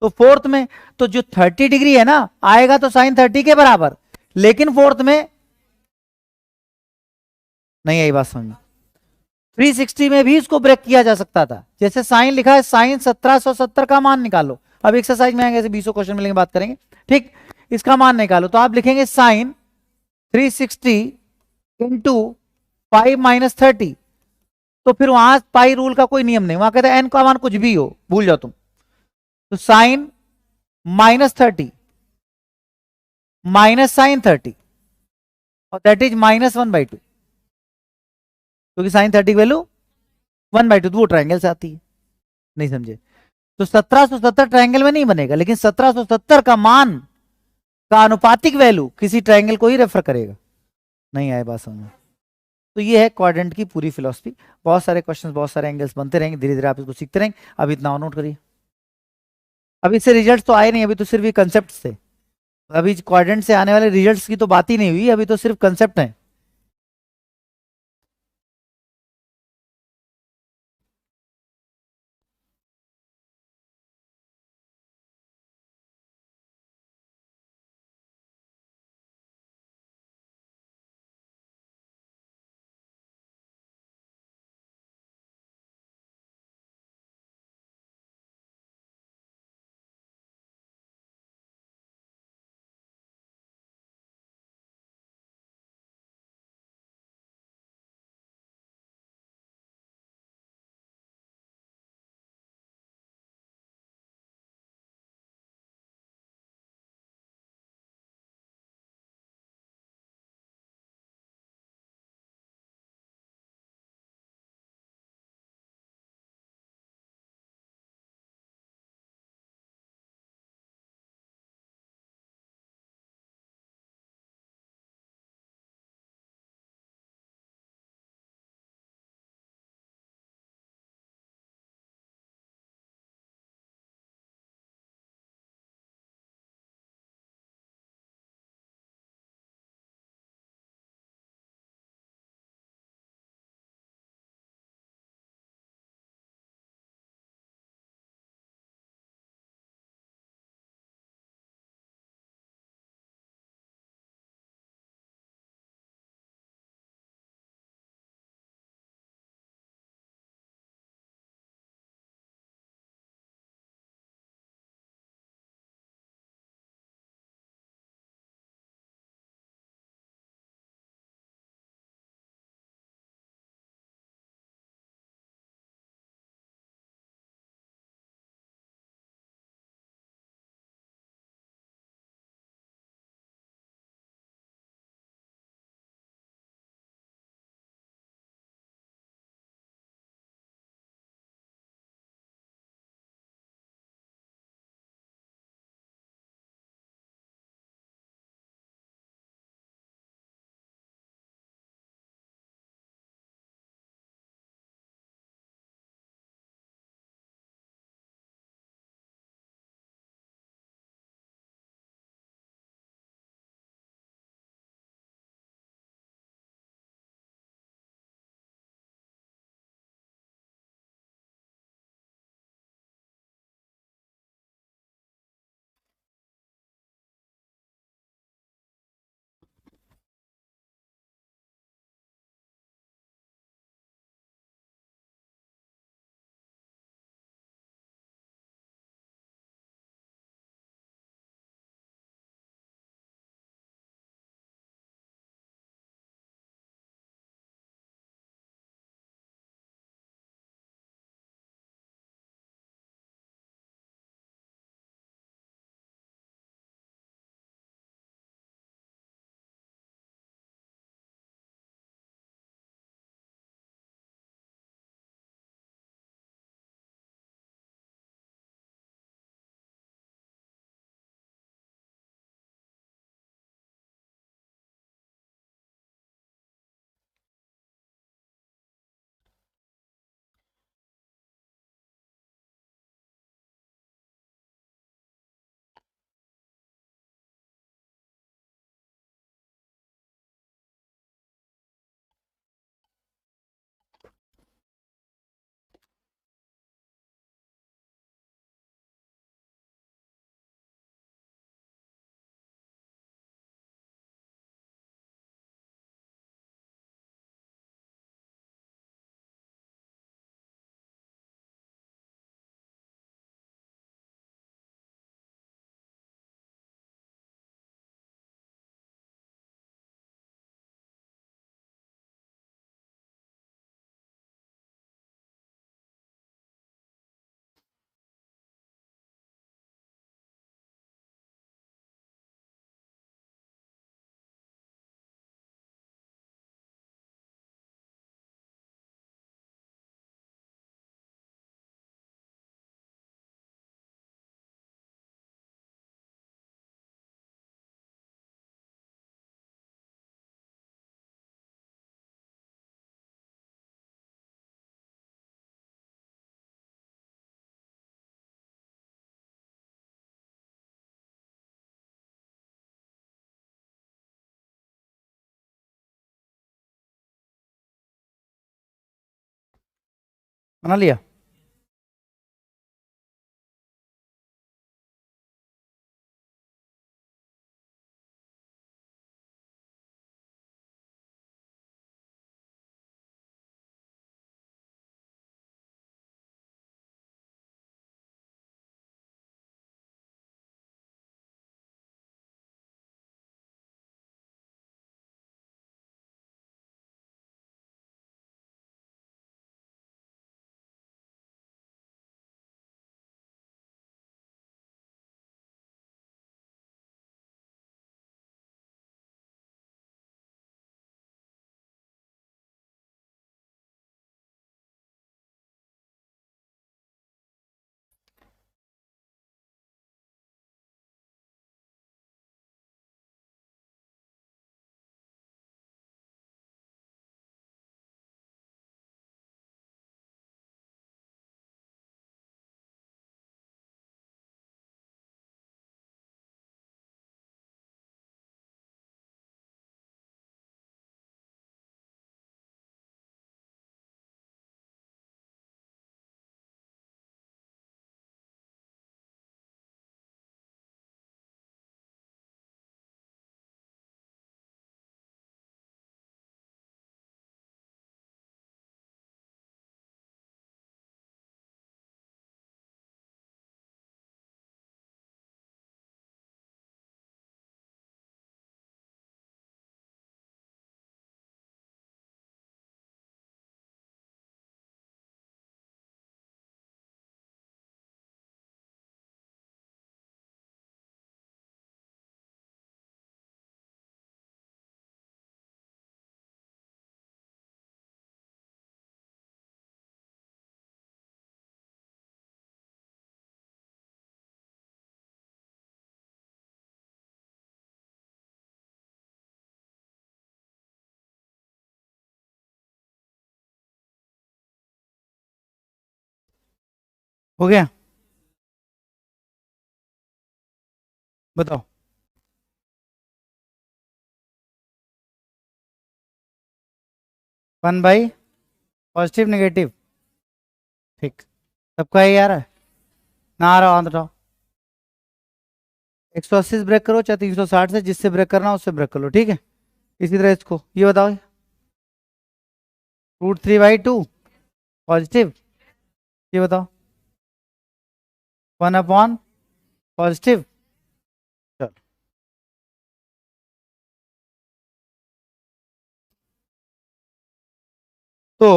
तो फोर्थ में। तो जो 30 डिग्री है ना, आएगा तो साइन 30 के बराबर, लेकिन फोर्थ में नहीं आई बात समझ में। 360 में भी इसको ब्रेक किया जा सकता था। जैसे साइन लिखा है, साइन 1770 का मान निकालो। अब एक्सरसाइज में आएंगे, ऐसे 20 क्वेश्चन मिलेंगे, बात करेंगे, ठीक। इसका मान निकालो तो आप लिखेंगे साइन 360 इंटू 5 माइनस 30। तो फिर वहां पाई रूल का कोई नियम नहीं, वहां कहते हैं एन का मान कुछ भी हो, भूल जाओ तुम। तो साइन माइनस 30 माइनस साइन 30, और दैट इज माइनस 1/2, क्योंकि साइन 30 की वैल्यू 1/2, तो वो ट्राइंगल से आती है। नहीं समझे? तो 1770 ट्राइंगल में नहीं बनेगा, लेकिन 1770 का मान का अनुपातिक वैल्यू किसी ट्राइंगल को ही रेफर करेगा। नहीं आए बात समझ में? तो ये है क्वाड्रेंट की पूरी फिलॉसफी। बहुत सारे क्वेश्चंस, बहुत सारे एंगल्स बनते रहेंगे, धीरे धीरे आप इसको सीखते रहेंगे। अभी इतना और नोट करिए। अभी इससे रिजल्ट तो आए नहीं, अभी तो सिर्फ ये कंसेप्ट थे। अभी क्वाड्रेंट से आने वाले रिजल्ट्स की तो बात ही नहीं हुई, अभी तो सिर्फ कंसेप्ट है। बना लिया? हो गया? बताओ। 1/, पॉजिटिव नेगेटिव, ठीक। सबका ये आ रहा है? ना आ रहा हो हाथ उठाओ। 180 से ब्रेक करो, चाहे 360 से, जिससे ब्रेक करना हो उससे ब्रेक कर लो, ठीक है। इसी तरह इसको ये बताओ, √3/2 पॉजिटिव, ये बताओ। 1/, पॉजिटिव। चलो, तो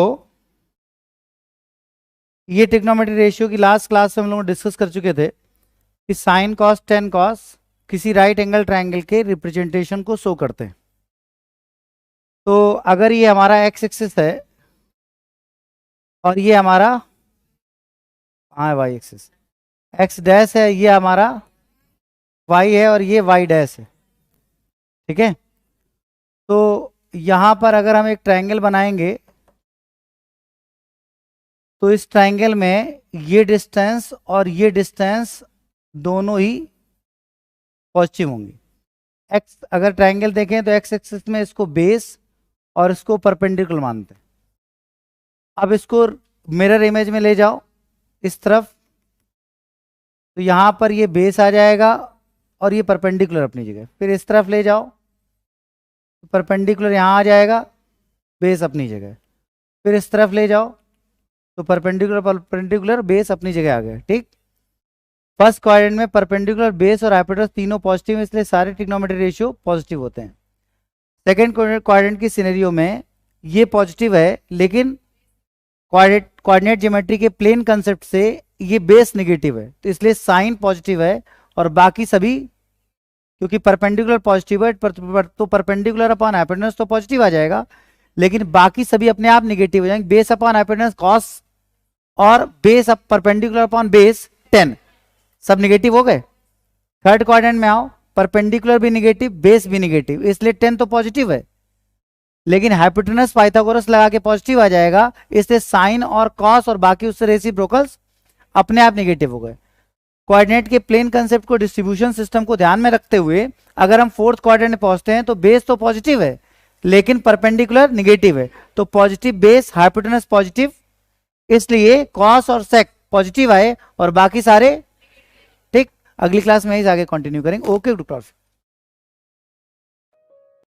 ये ट्रिग्नोमेट्री रेशियो की लास्ट क्लास में हम लोग डिस्कस कर चुके थे कि साइन कॉस टेन कॉस किसी राइट एंगल ट्रायंगल के रिप्रेजेंटेशन को शो करते हैं। तो अगर ये हमारा एक्स एक्सिस है और ये हमारा, हाँ, वाई एक्सिस, एक्स डैश है, ये हमारा वाई है और ये वाई डैश है, ठीक है। तो यहां पर अगर हम एक ट्रायंगल बनाएंगे तो इस ट्रायंगल में ये डिस्टेंस और ये डिस्टेंस दोनों ही पॉजिटिव होंगे। एक्स अगर ट्रायंगल देखें तो एक्स एक्सिस में इसको बेस और इसको परपेंडिकुलर मानते हैं। अब इसको मिरर इमेज में ले जाओ इस तरफ, तो यहां पर ये बेस आ जाएगा और ये परपेंडिकुलर अपनी जगह। फिर इस तरफ ले जाओ, परपेंडिकुलर यहां आ जाएगा, बेस अपनी जगह। फिर इस तरफ ले जाओ तो परपेंडिकुलर परपेंडिकुलर बेस अपनी जगह आ गया, ठीक। फर्स्ट क्वाड्रेंट में परपेंडिकुलर बेस और हाइपोटेनस तीनों पॉजिटिव है, इसलिए सारे ट्रिग्नोमेट्री रेशियो पॉजिटिव होते हैं। सेकंड क्वाड्रेंट की सिनेरियो में ये पॉजिटिव है, लेकिन कोऑर्डिनेट ज्योमेट्री के प्लेन कंसेप्ट से ये बेस नेगेटिव है, तो इसलिए साइन पॉजिटिव है और बाकी सभी, क्योंकि परपेंडिकुलर पॉजिटिव है तो परपेंडिकुलर अपॉन हाइपोटेनस तो पॉजिटिव आ जाएगा, लेकिन बाकी सभी अपने आप नेगेटिव हो जाएंगे। बेस अपॉन हाइपोटेनस कॉस और base up perpendicular upon base 10 सब नेगेटिव हो गए। थर्ड क्वाड्रेंट में आओ, परपेंडिकुलर भी नेगेटिव, बेस भी नेगेटिव, इसलिए 10 तो पॉजिटिव है, लेकिन हाइपोटेनस पाइथागोरस लगा के पॉजिटिव आ जाएगा, इसलिए साइन और कॉस और बाकी उससे रेसिप्रोकल्स अपने आप नेगेटिव हो गए। कोऑर्डिनेट के प्लेन कंसेप्ट को, डिस्ट्रीब्यूशन सिस्टम को ध्यान में रखते हुए अगर हम फोर्थ क्वाड्रेंट में पहुंचते हैं तो बेस तो पॉजिटिव है लेकिन परपेंडिकुलर नेगेटिव है, तो पॉजिटिव बेस हाइपोटेनस पॉजिटिव इसलिए कॉस और सेक पॉजिटिव आए और बाकी सारे ठीक। अगली क्लास में इस आगे कंटिन्यू करेंगे। Okay doctor.